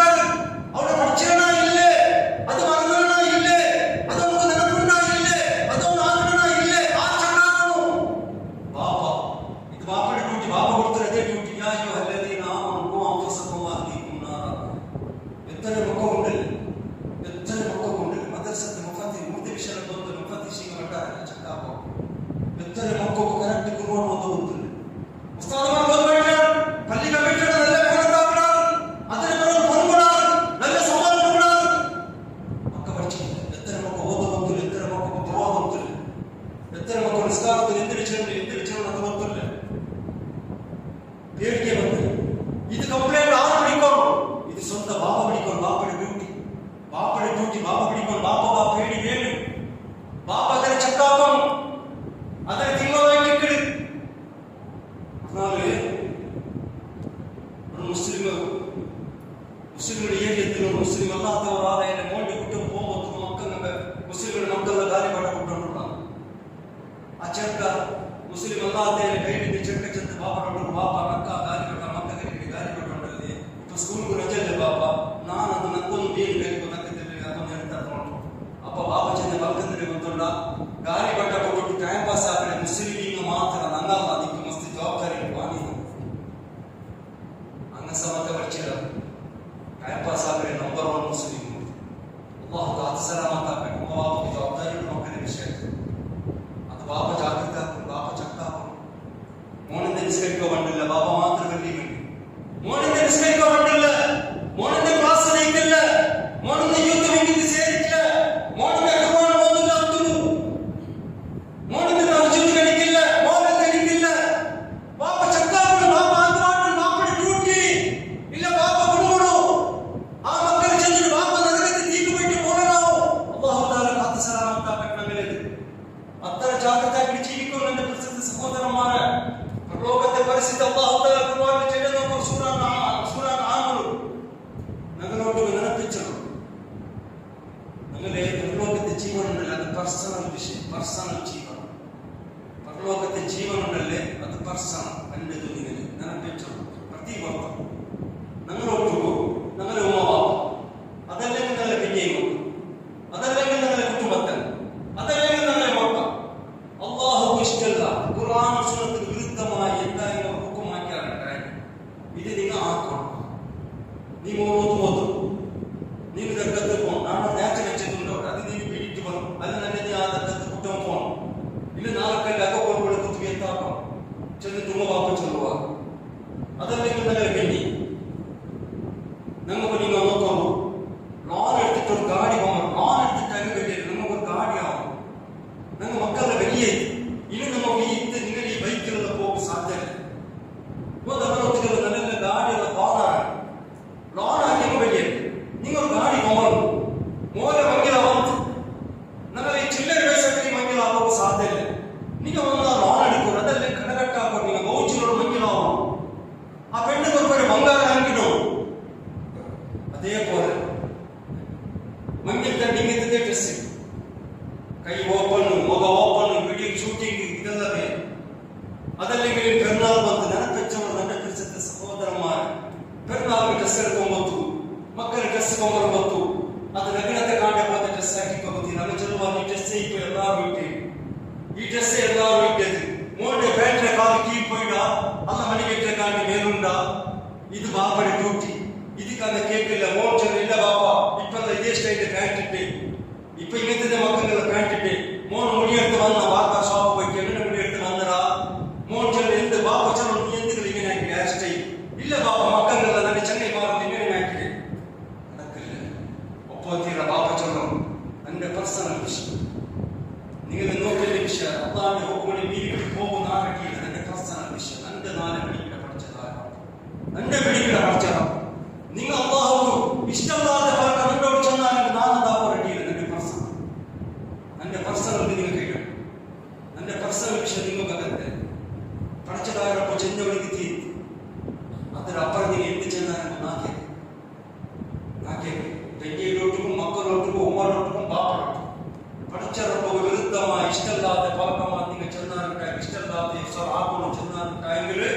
ಮುಸ್ಲಿಮರು ಹೇಗೆ ಎತ್ತಿದ್ರು ಮುಸ್ಲಿಂ ಅಲ್ಲಾದವರ ಆದಾಯ ಮೋಂಡಿ ಕುಟುಂಬ ಹೋಗ್ಬೋದು ಮಕ್ಕಳ ಮುಸ್ಲಿಮರ ಮಕ್ಕಳ ಗಾಲಿ ಪಡ ಕೊಟ್ಟರು ನಾನು ಆ ಚರ್ಕ ಮುಸ್ಲಿಂ ಅಲ್ಲಾದಾಯ ಕೈಯಲ್ಲಿ ಚರ್ಕ ಚಂದ ಬಾಪಡೋರು ಬಾಪ ನಕ್ಕ ಗಾಲಿ ಪಟ್ಟ ಮಕ್ಕಳಿಗೆ ಗಾಲಿ ಪಟ್ಟೊಂಡಲ್ಲಿ ಇಪ್ಪ ಸ್ಕೂಲ್ಗೂ ರಜೆಲ್ಲ ಬಾಪ ನಾನು ಅದು ನಕ್ಕೊಂದು ಬೇನ್ ಬೇಕು ನಕ್ಕದಲ್ಲಿ ಅದೊಂದು ಹೇಳ್ತಾರೆ ನೋಡು ಅಪ್ಪ ಬಾಪ ಚಂದ ಬಲ್ಕಂದ್ರೆ ಗೊತ್ತುಂಡ ಗಾಲಿ ಪಟ್ಟ ಕೊಟ್ಟು ಟೈಮ್ ಪಾಸ್ ಆದರೆ ಮುಸ್ಲಿಮಿಂಗ ಮಾತ್ರ ನಂಗಲ್ಲ ಅದಕ್ಕೆ ಮಸ್ತ್ ಜವಾಬ್ದಾರಿ ನೀನು ಅಂಗ ಸಮತ ಬರ್ಚಿರ ಟೈಮ್ ಪಾಸ್ ಆದರೆ ನಂಬರ್ 1 ಮುಸ್ಲಿಂ ಅಲ್ಲಾಹ್ ತಾತ ಸಲಾಮತ್ ಆಗಬೇಕು ಬಾಪ ಜವಾಬ್ದಾರಿ ಮಕ್ಕಳ ವಿಷಯ ಅದು ಬಾಪ ಜಾಗೃತ ಬಾಪ ಚಕ್ಕ ಮೋನಿಂದ ನಿಸ್ಕರಿಕೋ ಬಂದಿಲ್ಲ ಬಾಪ ಮಾತ್ರ ಬಲ್ಲಿ ಮೋನಿಂದ ನಿಸ್ಕರಿಕೋ ಬಂದಿಲ್ಲ ಮೋನಿಂದ ಕ್ಲಾಸ್ ನೈಕಿಲ್ಲ ಮೋನಿಂದ ಯುದ್ಧ ಹಿಂಗಿದ್ದು ಸೇರಿಲ್ಲ ಮೋನಿಂದ ಕುರ್ಆನ್ ಓದುಲ್ಲ ಅಂತೂ ಮೋನಿಂದ ನಾವು ಜೀವಗಳಿಗಿಲ್ಲ ಮೋನಿಂದ ಹಿಡಿದಿಲ್ಲ ಬಾಪ ಚಕ್ಕ ಬಾಪ ಮಾತ್ರ ಬಾಪ ಡ್ಯೂಟಿ ಇಲ್ಲ ಬಾಪ ಗುರುಗಳು ಆ ಮಕ್ಕಳ ಚಂದ್ರ ಬಾಪ ನಗರಕ್ಕೆ ತೀಕು ಬಿಟ್ಟು ಮೋನ ನಾವು ಅಲ್ಲಾಹ್ ತಾಲ ಕಾತ ಸಲಾಮತ್ ಆಗಬೇಕು ನಮಗೆ ಅತ್ತರ ಜಾಗೃತ ಜೀವಿಕೊಂಡು ನನ್ನ ಪ್ರಸಿದ್ಧ ಸಹೋದರ ಮಾರ ಲೋಕದ ಪರಿಸ್ಥಿತಿ ಅಲ್ಲಾಹ್ ತಾಲ ಕುರ್ಆನ್ ಚೆಲ್ಲನ ಸೂರಾ ಆಮರು ನಗರೋಟು ನೆನಪಿಚ್ಚರು ನಮಗೆ ಪರಲೋಕದ ಜೀವನದಲ್ಲಿ ಅದು ಪರ್ಸನಲ್ ವಿಷಯ ಪರ್ಸನಲ್ ಜೀವನ ಪರಲೋಕದ ಜೀವನದಲ್ಲಿ ಅದು ಪರ್ಸನಲ್ ಖಂಡಿತ ನಿಮಗೆ ನೆನಪಿಚ್ಚರು ಪ್ರತಿ ಒಬ್ಬ ನಗರೋಟು ನಗರ ಉಮ್ಮ ಬಾಪ ಅದಲ್ಲೇ ನಗರ ಬೆಂಜೆಯು ಅದಲ್ಲೇ ನಗರ ಕುಟುಂಬತ್ತನ್ನು ಅದಲ್ಲೇ ನಗರ ಮಕ್ಕ ಅಲ್ಲಾಹು ಇಷ್ಟಲ್ಲ ಕುರ್ಆನ್ ಸುನ್ನತಿಗೆ ವಿರುದ್ಧವಾಗಿ ಎಂದಾಗಿ ಹುಕುಂ ಹಾಕ್ಯಾರ ಇದು ನಿಂಗೆ ಹಾಕೊಂಡು ನೀವು ಓದು ನೀನು ಕತ್ತು ನಾನು ನ್ಯಾಚುರಲ್ ಹೆಚ್ಚುಂಡವ್ರು ಅದು ನೀವು ಬಿಟ್ಟು ಬರು ಅಲ್ಲಿ ನನ್ನದೇ ಆದ ಕತ್ತು ಕುಟುಂಬ ಫೋನ್ ಇಲ್ಲಿ 4 ಗಂಟೆ ಹಾಕೋಗಳು ಕುತ್ತಿಗೆ ಅಂತ ಹಾಕೊಂಡು ಚಂದ ತುಂಬ ಬಾಪ ಚಲುವ ಅದರಲ್ಲಿ ನಗರ ಬೆಂಡಿ ನಮಗೂ ನೀವು ನೋಡ್ಕೊಂಡು ಲಾನ್ ಎಡ್ತಿಟ್ಟು ಗಾಡಿ ಹೋಗೋರು ಲಾನ್ ಎಡ್ತಿಟ್ಟಾಗಿ ಬೆಳ್ಳಿ ನಮಗೊಂದು ಗಾಡಿ ಆಗೋದು ನಮ್ಮ ಮಕ್ಕಳ ಬೆಳ್ಳಿ ಐತಿ ಇನ್ನು ನಮಗೆ ಇತ್ತು ನಿಮಗೆ ಈ ಬೈಕ್ ಎಲ್ಲ ಹೋಗೋ ಸಾಧ್ಯ ಇಲ್ಲ ಒಂದು ಅಗಲೊತ್ತಿಗೆಲ್ಲ ನನ್ನೆಲ್ಲ ಗಾಡಿ ಎಲ್ಲ ಲಾನ್ ಹಾಕಿ ಬೆಳ್ಳಿ ನಿಂಗೊಂದು ಗಾಡಿ ಹೋಗೋರು ಮೋಲ ಮಂಗಿಲ ಬಂತು ನಮಗೆ ಈ ಚಿಲ್ಲರೆ ವಯಸ್ಸಲ್ಲಿ ಮಂಗಿಲ ಆಗೋದು ಸಾಧ್ಯ ಇಲ್ಲ ನೀವು ಒಂದು ಲಾನ್ ಹಿಡ್ಕೊಂಡು ಅದರಲ್ಲಿ ಕಡಗಟ್ಟ ಹಾಕೋರು ನೀವು ಗೌಚಿನೋಡು ಮಂಗಿಲ ಆಗೋರು ಆ ಪೆಣ್ಣು ಬರ್ಬೇಡಿ ಬಂಗಾರ ಹಂಗಿನೋ ಅದೇ പോലെ ಮಂಗಿಲ್ ನಿಂಗಿದ್ದೇ ಡ್ರೆಸ್ ಕೈ open Moga open video shooting ಇದೆಲ್ಲವೇ ಅದರಲ್ಲಿ ಪೆರ್ನಾಲ್ ಬಂತು ನೆನಪೆಚ್ಚವರು ನನ್ನ ಪ್ರಸಿದ್ಧ ಸಹೋದರ ಮಾರ ಪೆರ್ನಾಲ್ ಡ್ರೆಸ್ ಹಿಡ್ಕೊಂಬತ್ತು ಮಕ್ಕಳ ಡ್ರೆಸ್ ಕೊಂಬರ್ಬತ್ತು ಅದು ನಗರತೆ ಕಾಂಡ ಬಂದ ಡ್ರೆಸ್ ಹಾಕಿಕೊಬತ್ತಿ ನಮಗೆ ಚಲುವಾಗಿ ಡ್ರೆಸ್ ಇಟ್ಟು ಎಲ್ಲರೂ ಇಟ್ಟೆ ಈ ಡ್ರೆಸ್ ಎಲ್ಲರೂ ಇಟ್ಟದು ಮೋಟೆ ಬ್ಯಾಟ್ರೆ ಕಾಲು ಕೀ ಪೊಯ್ಡ ಅಲ್ಲ ಮನೆಗೆ ಕಾಂಡಿ ಮೇಲುಂಡ ಇದು ಬಾಪಡೆ ಡ್ಯೂಟಿ ಇದಕ್ಕಾದ ಕೇಕ್ ಇಲ್ಲ ಮೋನ್ ಜನ ಇಲ್ಲ ಬಾಪ ಇಪ್ಪಲ್ಲ ಇದೇ ಸ್ಟೈಲ್ ಪ್ಯಾಂಟ್ ಇಟ್ಟೆ ಇಪ್ಪ ಇನ್ನಿದ್ದ ಮಕ್ಕಳೆಲ್ಲ ಪ್ಯಾಂಟ್ ಇಟ್ಟೆ ಮೋನ್ ಮುಡಿ எடுத்து வந்த ಬಾಪ ಶಾಪ್ போய் என்ன முடி எடுத்து வந்தடா ಮೋನ್ ಜನ ಎಂದ ಬಾಪ ಚಲೋ ನೀ ಎಂದಿಗೆ ಈಗ ಹಾಕಿ ಹೇರ್ ಸ್ಟೈಲ್ ಇಲ್ಲ ಬಾಪ ಮಕ್ಕಳೆಲ್ಲ ನನಗೆ ಚೆನ್ನೈ ಮಾರುತಿ ನೀನು ಹಾಕಿದೆ ಅದಕ್ಕಿಲ್ಲ ಒಪ್ಪೋತೀರ ಬಾಪ ಚಲೋ ನನ್ನ ಪರ್ಸನಲ್ ವಿಷಯ ನಿಮಗೆ ನೋಡಿದ ವಿಷಯ ಅಲ್ಲಾಹ್ ಹುಕುಮಿ ಮೀರಿ ಹೋಗು ನಾರಕಿ ನನ್ನ ಪರ್ಸನಲ್ ವಿಷಯ ನನ್ನ ನಾನೇ ಬಿಡಿಗಿಡ ಪಡಿಸದ ನನ್ನ ಬಿಡಿಗಿಡ ಪಡಿಸದ ನಿಂಗ ಅಲ್ಲಾಹ್ ಇಷ್ಟವಾದ ಹೊರಟ ನನ್ನೋಡು ಚೆನ್ನಾಗಿ ನಾನದ ಹೊರಟಿ ನನ್ನ ಪರ್ಸನಲ್ ನಿಮಗೆ ಕೈಗಳು ನನ್ನ ಪರ್ಸನಲ್ ವಿಷಯ ನಿಮಗತ್ತೆ ಪಡಚದಾರಪ್ಪ ಚೆಂದವಳಿಗೆ ತೀರ್ತು ಅದರ ಅಪರದಿಗೆ ಎಂಟು ಚೆನ್ನಾಗಿ ನಾಕೆ ಬೆಂಜಿಯೊಟ್ಟಿಗೂ ಮಕ್ಕಳೊಟ್ಟಿಗೂ ಒಮ್ಮರೊಟ್ಟಿಗೂ ಬಾಪರೊಟ್ಟು ಪಡಚರೊಬ್ಬ ವಿರುದ್ಧಮ ಇಷ್ಟಲ್ಲಾದ ಪಾಲ್ಕಮ್ಮ ನಿಂಗೆ ಚೆನ್ನಾಗಿ ಇಷ್ಟಲ್ಲಾದ ಹೆಸರು ಹಾಕೊಂಡು ಚೆನ್ನಾಗಿ ಕಾಯಿಗಳು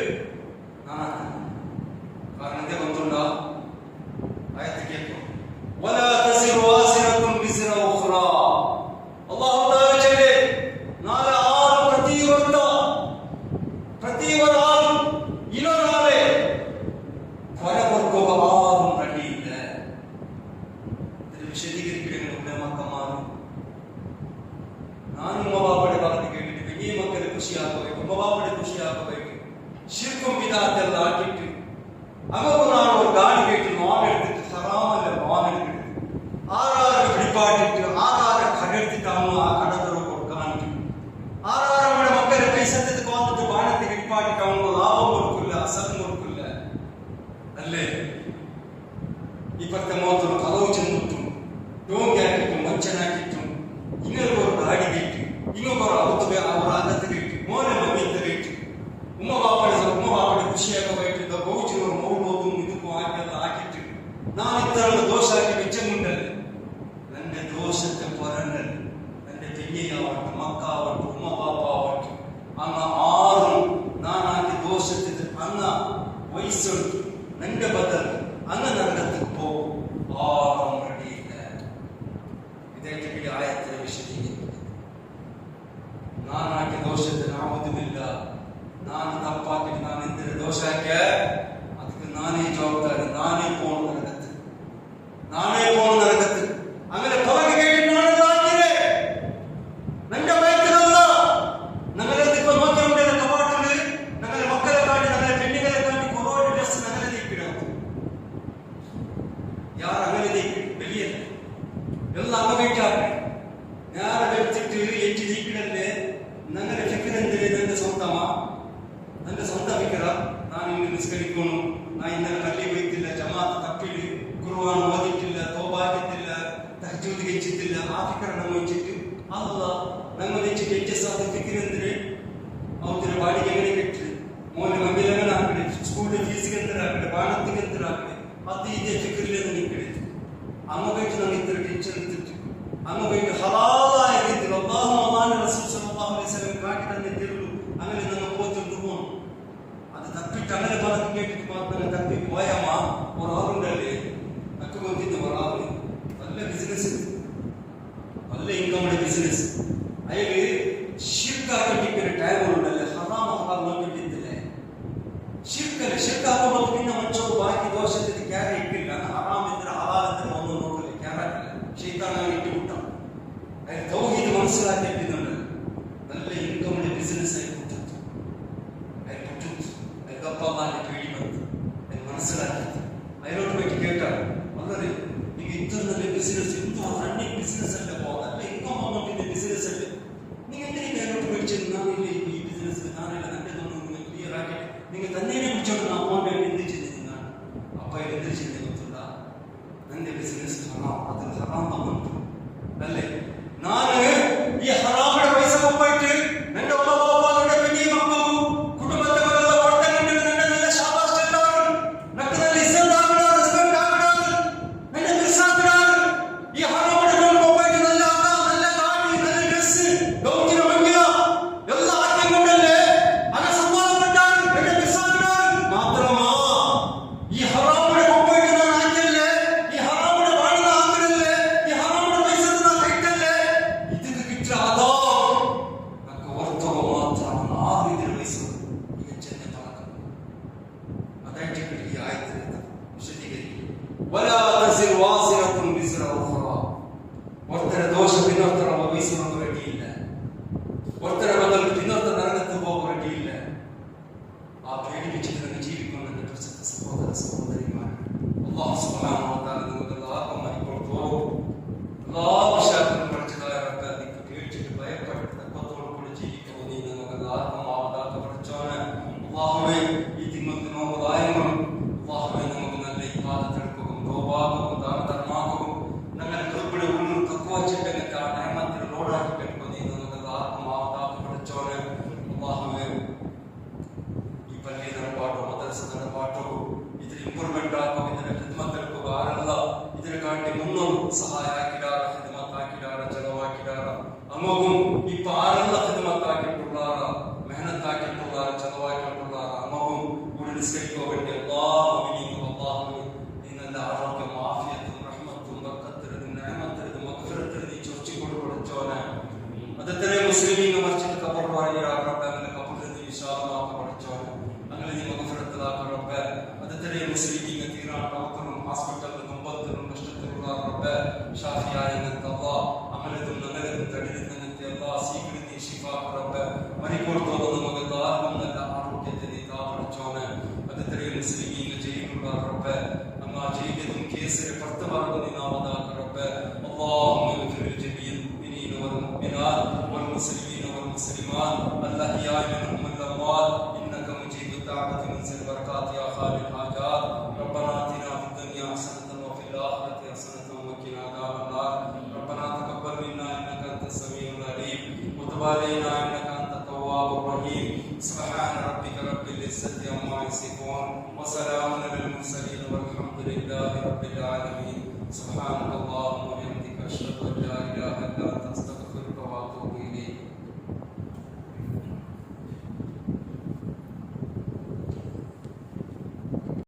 ನಾನು ಕಾರಣದೇ ಬಂದುಂಡ ಆಯ್ತು ಕೇಳ್ಕೊ ವಲಾ ತಸಿರು ವಾಸಿರತುಂ ಬಿಸಿರ ಉಖ್ರಾ ಅಲ್ಲಾಹ್ ತಾಲ ಚಲೆ ನಾಳೆ ಆರು ಪ್ರತಿ ವರಾಲು ಇನ್ನೊಂದಾಲೆ ಕೊರಗೊರ್ಗೊಬ್ಬ ಆರು ನಡಿ ಇಲ್ಲ ಇದರ ವಿಷಯದಿಗೆ ಕಿಡಿಗಳು ಮಕ್ಕಮ್ಮಾರು ನಾನು ಬಾಪಡೆ ಭಾಗಕ್ಕೆ ಕೇಳಿದ್ದೆ ಈ ಮಕ್ಕಳಿಗೆ ಖುಷಿ ಆಗಬೇಕು ಬಾಪಡೆ ಖುಷಿ ಆಗಬೇಕು ಶಿರ್ಕು ಬಿದಾತೆಲ್ಲ ಹಾಕಿಟ್ಟು ಅವಾಗ ನಾನು ஒரு ಗಾಡಿ கேட்டு நான் எடுத்துட்டு ஹராமல்ல நான் எடுத்துட்டு ஆறாறு பிடிபாட்டிட்டு ஆறாறு கரெடுத்துட்டாமோ ಆ ಕಡದರು ಕೊಡ್ಕಾಂಟಿ ಆರಾರು ಮನೆ ಮಕ್ಕಳ ಕೈ ಸತ್ತದಕ್ಕೆ ಒಂದು ಬಾಣಕ್ಕೆ ಹಿಡಿಪಾಟಿಟ್ಟವನು ಲಾಭ ಕೊಡ್ಕಿಲ್ಲ ಅಸಲ್ ಕೊಡ್ಕಿಲ್ಲ ಅಲ್ಲೇ 20-30 ಕಲವು ಚೆಂದಿಟ್ಟು ಡೋಂಗಿ ಹಾಕಿಟ್ಟು ಮಂಚನ ಹಾಕಿಟ್ಟು ಇನ್ನೊಬ್ಬರು ಗಾಡಿಗೆ ಇಟ್ಟು ಇನ್ನೊಬ್ಬರು ಅವರ ಆದತ್ತಿಗೆ ಇಟ್ಟು ಮೋನೆ ಮಗನಿಗೆ ಇಟ್ಟು ಉಮ್ಮ ಬಾಪಡೆ ಖುಷಿಯಾಗಬೇಕು ಗೌಜಿನವರು ಮೌಲೋದು ಇದಕ್ಕೂ ಹಾಗೆಲ್ಲ ಹಾಕಿಟ್ಟು ನಾನು ദോഷത്തെ പറഞ്ഞൽ എൻ്റെ പെയ്യാവട്ടെ മക്കാവട്ടെ ഉമ്മ പാപ്പാവട്ടെ അങ്ങ് ആറും നാനാക്കി ദോഷത്തിൽ അങ്ങ് വയസ്സെടുത്തു നിന്റെ ബദൽ അങ്ങ് നരകത്തിൽ പോകും ആറും റെഡിയില്ല. ഇതേറ്റ ആയത്തിനെ വിശദീകരിക്കുന്നത് നാനാക്കി ദോഷത്തിന് ആവുന്നുമില്ല. നാൻ തപ്പാക്കിട്ട് നാൻ എന്തിനു ദോഷാക്കിയ അതിന് നാനേ ജവാബ്ദാരി, നാനേ പോണ നരകത്തിൽ, നാനേ പോണ നരകത്തിൽ. അങ്ങനെ പുറകെ കേട്ടിട്ടാണ് നിന്റെ വയറ്റിലല്ല ഞങ്ങളെന്തിപ്പോ നോക്കിയ കപാട്ടില് ഞങ്ങളെ മക്കളെ കാട്ടി ഞങ്ങളെ പെണ്ണുങ്ങളെ കാട്ടി കുറോട് ഡ്രസ് ഞങ്ങളെ നീക്കിടും. ಯಾರು ಅಂಗಡಿ ಬೆಳೆಯಲ್ಲ ಎಲ್ಲ ಅಂಗಬೇಟಾಗ ಯಾರ ಬೆಳೆಸಿಟ್ಟು ಹೆಚ್ಚು ನೀಕಿಡಲ್ಲೇ ನನ್ನ ಫಿಕ್ರಂದ್ರೆ ನನ್ನ ಸ್ವಂತಮ, ನನ್ನ ಸ್ವಂತ ಫಿಕ್ರ. ನಾನು ಇನ್ನು ಮಿಸ್ಕಲಿಕ್ಕೋನು, ನಾ ಇನ್ನೆಲ್ಲ ಕಲ್ಲಿ ಬೈತಿಲ್ಲ, ಜಮಾತ್ ತಪ್ಪಿಲಿ, ಕುರುವಾನ ಓದಿಟ್ಟಿಲ್ಲ, ತೋಬಾಗಿದ್ದಿಲ್ಲ, ತಹಜೂದಿಗೆ ಹೆಚ್ಚಿದ್ದಿಲ್ಲ. ಆ ಫಿಕ್ರ ನಮ್ಮ ಹೆಚ್ಚಿಟ್ಟು ಅಲ್ಲ ನಮ್ಮ ಹೆಚ್ಚಿಟ್ಟು ಹೆಚ್ಚೆಸಾದ ಫಿಕ್ರಂದ್ರೆ ಅವ್ರ ಬಾಡಿಗೆ ಅಂಗಡಿ ಕಟ್ಟರಿ, ಮೋನೆ ಮಂದಿಲಂಗನ ಹಾಕಡೆ, ಸ್ಕೂಲ್ ಫೀಸ್ಗಂತರ ಹಾಕಡೆ, ಬಾಣತ್ತಿಗಂತರ ಹಾಕಡೆ, ಅದು ಇದೇ ಫಿಕ್ರಿಲ್ಲ ನಿಂಕಡೆ. ಅಮ್ಮ ಬೈಟು ನನಗೆ ಇತರ ಟೆನ್ಷನ್ ಇರ್ತಿತ್ತು. ಅಮ್ಮ ಬೈಟು ಹಲಾಲಾಯ ರೀತಿಯಲ್ಲಿ ಅಲ್ಲಾಹು ಅಲ್ಲಾಹನ ರಸೂಲ್ ಸಲ್ಲಲ್ಲಾಹು ಅಲೈಹಿ ವಸಲ್ಲಂ ಕಾಟಿದನ್ನೇ ತಿರುಳು ಆಮೇಲೆ ನನ್ನ ಓದಿದ್ದು ಹೋನು ಅದು ತಪ್ಪಿಟ್ಟು ಆಮೇಲೆ ಬಲಕ್ಕೆ ಕೇಟಿಟ್ಟು ಮಾತನ್ನ ತಪ್ಪಿ ಹೋಯಮ್ಮ ಅವ್ರ ಆರುಂಡಲ್ಲಿ ಅಕ್ಕ ಬಂದಿದ್ದ ಅವರ ಆರು ಅಲ್ಲೇ ಬಿಸಿನೆಸ್ ಇತ್ತು, ಅಲ್ಲೇ ಇನ್ಕಮ್ ಬಿಸಿನೆಸ್. ಅಲ್ಲಿ ಶಿರ್ಕ್ ಹಾಕೊಂಡಿದ್ದ ಟೈಮ್ ಉಂಟಲ್ಲ ಹರಾಮ ಹರಾಮ್ ನೋಡ್ಕೊಂಡಿದ್ದಿಲ್ಲ. ಶಿರ್ಕಲ್ಲಿ ಶಿರ್ಕ್ ಹಾಕೊಂಡು ಇನ್ನ ಮಂಚೋರು ಬಾಕಿ ದೋಷದಲ್ಲಿ ಕ್ಯಾರ ಇಟ್ಟಿಲ್ಲ. ಹರಾಮ್ ಇದ್ರೆ ಹಲಾಲ್ ಇದ್ರೆ ಒಂದು ನೋಡಲಿ ಕ್ಯಾರ ಹಾಕಿಲ್ಲ, ಶೈತಾನ ಇಟ್ಟು ಬಿಟ್ಟ. ಅಲ್ಲಿ ತೌಹೀದ್ ಮನಸ್ಸಿಲಾಗಿ ಇಟ್ಟಿದ್ದ ಅಲ್ಲೇ ಇನ್ಕಮ್ ಬಿಸಿನೆಸ್ ಆಗಿ ಬಿಟ್ಟಿತ್ತು. ಅಲ್ಲಿ ಬಿಟ್ಟಿತ್ತು ಅಲ್ಲಿ ಗಪ್ಪ ಅಲ್ಲಿ ಪೀಡಿ ಬಂತು, ಅಲ್ಲಿ ಮನಸ್ಸಿಲಾಗಿತ್ತು. ಐರೋಟ್ ಬಿಟ್ಟು ಕೇಳ್ತಾರ ಅಲ್ಲರಿ ಈಗ ಇದ್ದರಲ್ಲಿ ಬಿಸಿನೆಸ್ ಇಂದು ರನ್ನಿಂಗ್ ಬಿಸಿನೆಸ್ ಅಲ್ಲೇ ಹೋದ ಅಲ್ಲೇ ಇನ್ಕಮ್ ಅಮೌಂಟ್ ಇದೆ ಬಿಸಿನೆಸ್ ಅಲ್ಲಿ ನೀವು ಐರೋಟ್ ಬಿಟ್ಟು ನಾನು ಇಲ್ಲಿ ಈ ಬಿಸಿನೆಸ್ ನಾನೆಲ್ಲ ನಂಟೆದನ್ನು ಕ್ಲಿಯರ್ ಆಗಿ ನಿಮಗೆ ತಂದೇನೆ ಮುಚ್ಚೋದು ನಾವು ಅಮೌಂಟ್ ನಿಂದಿಸಿದ್ದೀನಿ. ನಾನು ಅಪ್ಪ ನಿಂದಿಸಿದ್ದೆ ಗೊತ್ತಿಲ್ಲ, ನಂದೇ ಬಿಸಿನೆಸ್ ಹರಾಮ್, ಅದ್ರ ಹರಾಮ್ ಅಮೌಂಟ್ ಅಲ್ಲೇ ನಾನು ಈ ಹರಾಮಡ ಪೈಸೆ ಒಪ್ಪಾಯ್ತು ನನ್ನ ಒಬ್ಬ ಬಾಬಾ ನನ್ನ ಬೆನ್ನಿ ಮಕ್ಕಳು ಕುಟುಂಬದವರೆಲ್ಲ ಕೊಡ್ತಾ ನನ್ನೆಲ್ಲ ಶಾಬಾಸ್ ಚೆಲ್ಲಾರು ನಕ್ಕದಲ್ಲಿ ಇಸ್ಲಾಂ ಆಗಿಡಾರು ರೆಸ್ಪೆಕ್ಟ್ ಆಗಿಡಾರು ನನ್ನ ಬಿರ್ಸಾಗಿಡಾರು. ಈ ಹರಾಮಡ ಬೆನ್ನು ಒಪ್ಪಾಯ್ತು ನನ್ನ ಅಕ್ಕ ನನ್ನ ಗಾಡಿ ನನ್ನ ಡ್ರೆಸ್ ಗೌತಿನ ಮಂಗಿಲ ಎಲ್ಲ ಹಾಕಿಕೊಂಡಲ್ಲೇ ಹಣ ಸಂಪಾದನೆ ಪಟ್ಟಾರು ನನ್ನ ಬಿರ್ಸಾಗಿಡಾರು. ಮಾತ್ರಮ್ಮ ಈ ಹರಾಮಡ ಒಪ್ಪಾಯ್ತು ನಾನು ಹಾಕಿಲ್ಲೇ, ಈ ಹರಾಮಡ ಬಾಣದ ಹಾಕಿಡಲ್ಲೇ, ಈ ಹರಾಮಡ ಪೈಸೆ ನಾನು ಕೈಟಲ್ಲೇ ಇದಕ್ಕೆ ಬಿಟ್ಟರೆ ಆದ ನಕ್ಕ ವರ್ತವ ಮಾತ್ರ ನಾನು ನಿರ್ವಹಿಸುವುದು ಈಗ ಚೆನ್ನ ತನಕ ಅದಕ್ಕೆ ಆಯ್ತು ವಿಷಯಕ್ಕೆ ವಲ ತಸಿರ್ ವಾಸಿರತುನ್ ಬಿಸ್ರ ಉಖ್ರಾ. ಒರ್ತರ ದೋಷ ಬಿನ್ನೊರ್ತರ ವಹಿಸುವುದು ರೆಡಿ ಇಲ್ಲ, ಒರ್ತರ ಬದಲು ಬಿನ್ನೊರ್ತರ ನರಕಕ್ಕೆ ಹೋಗುವ ರೆಡಿ ಇಲ್ಲ. ಆ ಬೇಡಿಕೆ ಚಿತ್ರನ ಜೀವಿಕೊಂಡ ಪ್ರಸಿದ್ಧ ಸಹೋದರ ಸಹೋದರಿ ಮಾಡಿ ಅಲ್ಲಾಹ್ ಸುಬ್ಹಾನಹು ವ ತಆಲಾ ನಮಗೆಲ್ಲ ಆತ್ಮ ಮಾಡಿಕೊಡ್ತು. ಅಲ್ಲಾಹ್ ವಿಷಯವನ್ನು ಪಡಿಸಿದ ರಬ್ಬನಿಗೆ ಕೇಳಿಟ್ಟು ಭಯಪಟ್ಟು ತಪ್ಪತ್ತೋಡು ಜೀವಿಕವು ನೀನು ನಮಗೆಲ್ಲ ಆತ್ಮ ಆವದಾತ ಪಡಿಸೋಣ. ಅಲ್ಲಾಹುವೇ ಈ ತಿಂಗಳು ನಾವು ದಾಯಮನು ಅಲ್ಲಾಹುವೇ ನಮಗೆ ನನ್ನ ಇಬಾದ ತಡ್ಕೋಗು ತೌಬಾಗು ದಾನ ಧರ್ಮಾಗು ನನ್ನ ಕಲ್ಪಡೆ ಉಳ್ಳು ತಕ್ಕುವ ಚಿಟ್ಟನೆ ಕಾರಣ ಮತ್ತೆ ಲೋಡ್ ಹಾಕಿ ಕಟ್ಕೊ ನೀನು ನಮಗೆಲ್ಲ ಆತ್ಮ ಆವದಾತ ಪಡಿಸೋಣ. ಅಲ್ಲಾಹುವೇ ಈ ಪಲ್ಲಿ ನಡಪಾಟು ಮದರಸದ ನಡಪಾಟು ಇದರ ಇಂಪ್ರೂವ್ಮೆಂಟ್ ಆಗೋ ಇದರ ಖಿದ್ಮತ್ ತಡ್ಕೋಗ ಆರಲ್ಲ ಇದರ ಕಾಂಟಿ ಮುನ್ನೋರು ಸಹಾಯ ಹಾಕಿಡಾರ ಖಿದ್ಮತ್ ಹಾಕಿಡಾರ ಜಲವ ಹಾಕಿಡಾರ ಅಮೋಗು ಇಪ್ಪ ಆರಲ್ಲ ಖಿದ್ಮತ್ ಹಾಕಿಟ್ಟುಳ್ಳಾರ ಮೆಹನತ್ ಹಾಕಿಟ್ಟುಳ್ಳಾರ ಜಲವ ಹಾಕಿಟ್ಟುಳ್ಳಾರ ಅಮೋಗು ಉಳಿಸ್ಕೈಕೋಬೇಡಿ. ಅಲ್ಲಾಹು ನೀನು ಅಲ್ಲಾಹು ನಿನ್ನಲ್ಲಿ ಆರೋಗ್ಯ ಮಾಫಿಯತ್ತು ರಹಮತ್ತು ಬರಕತ್ತಿರದು ನೆಹಮತ್ತಿರದು ಮಗ್ಫಿರತ್ತಿರದು ಚೊಚ್ಚಿ ಕೊಡುಕೊಡಚ್ಚೋನ. ಅದತ್ತರೆ ಮುಸ್ಲಿಮೀನ ಮಸ್ಜಿದ್ ಕಬರ್ ವಾರಿರ ರಬ್ಬನ ಕಬರ್ದಲ್ಲಿ ವಿಶಾಲವಾದ ಕೊಡಚ್ಚೋನ അങ്ങനെ നീ മഗ്ഫിറത്തുള്ളാഹി റബ്ബേ. അതത്തരെ മുസ്ലിമീന തീരാൻ പ്രവർത്തനം ഹോസ്പിറ്റലിൽ നമ്പത്തിലും നഷ്ടത്തിലുള്ള റബ്ബേ ഷാഫിയായ നിനക്ക് അല്ലാഹ് അമലതും നഗരതും തടിലും നിനക്ക് അല്ലാഹ് സീക്രി നീ ശിഫാ റബ്ബേ. മരിക്കൊടുത്തോളം നമുക്കെല്ലാവർക്കും നല്ല ആരോഗ്യത്തെ നീ താപടിച്ചോനെ. അതത്തരെ മുസ്ലിമീന ജയിലുള്ള റബ്ബേ അങ്ങ് ആ ജയിലതും കേസിലെ ഭർത്തമാർഗം നീ നാമതാക്ക റബ്ബേ. اللهم اغفر لجميع المؤمنين والمؤمنات والمسلمين والمسلمات الأحياء منهم والأموات إنك مجيب الدعوة منزل البركات يا خالق الحاجات. ربنا آتنا في الدنيا حسنة وفي الآخرة حسنة وقنا عذاب النار. ربنا تقبل منا إنك أنت السميع العليم وتب علينا إنك أنت التواب الرحيم. سبحان ربك رب العزة عما يصفون وسلام على المرسلين والحمد لله رب العالمين. سبحانك اللهم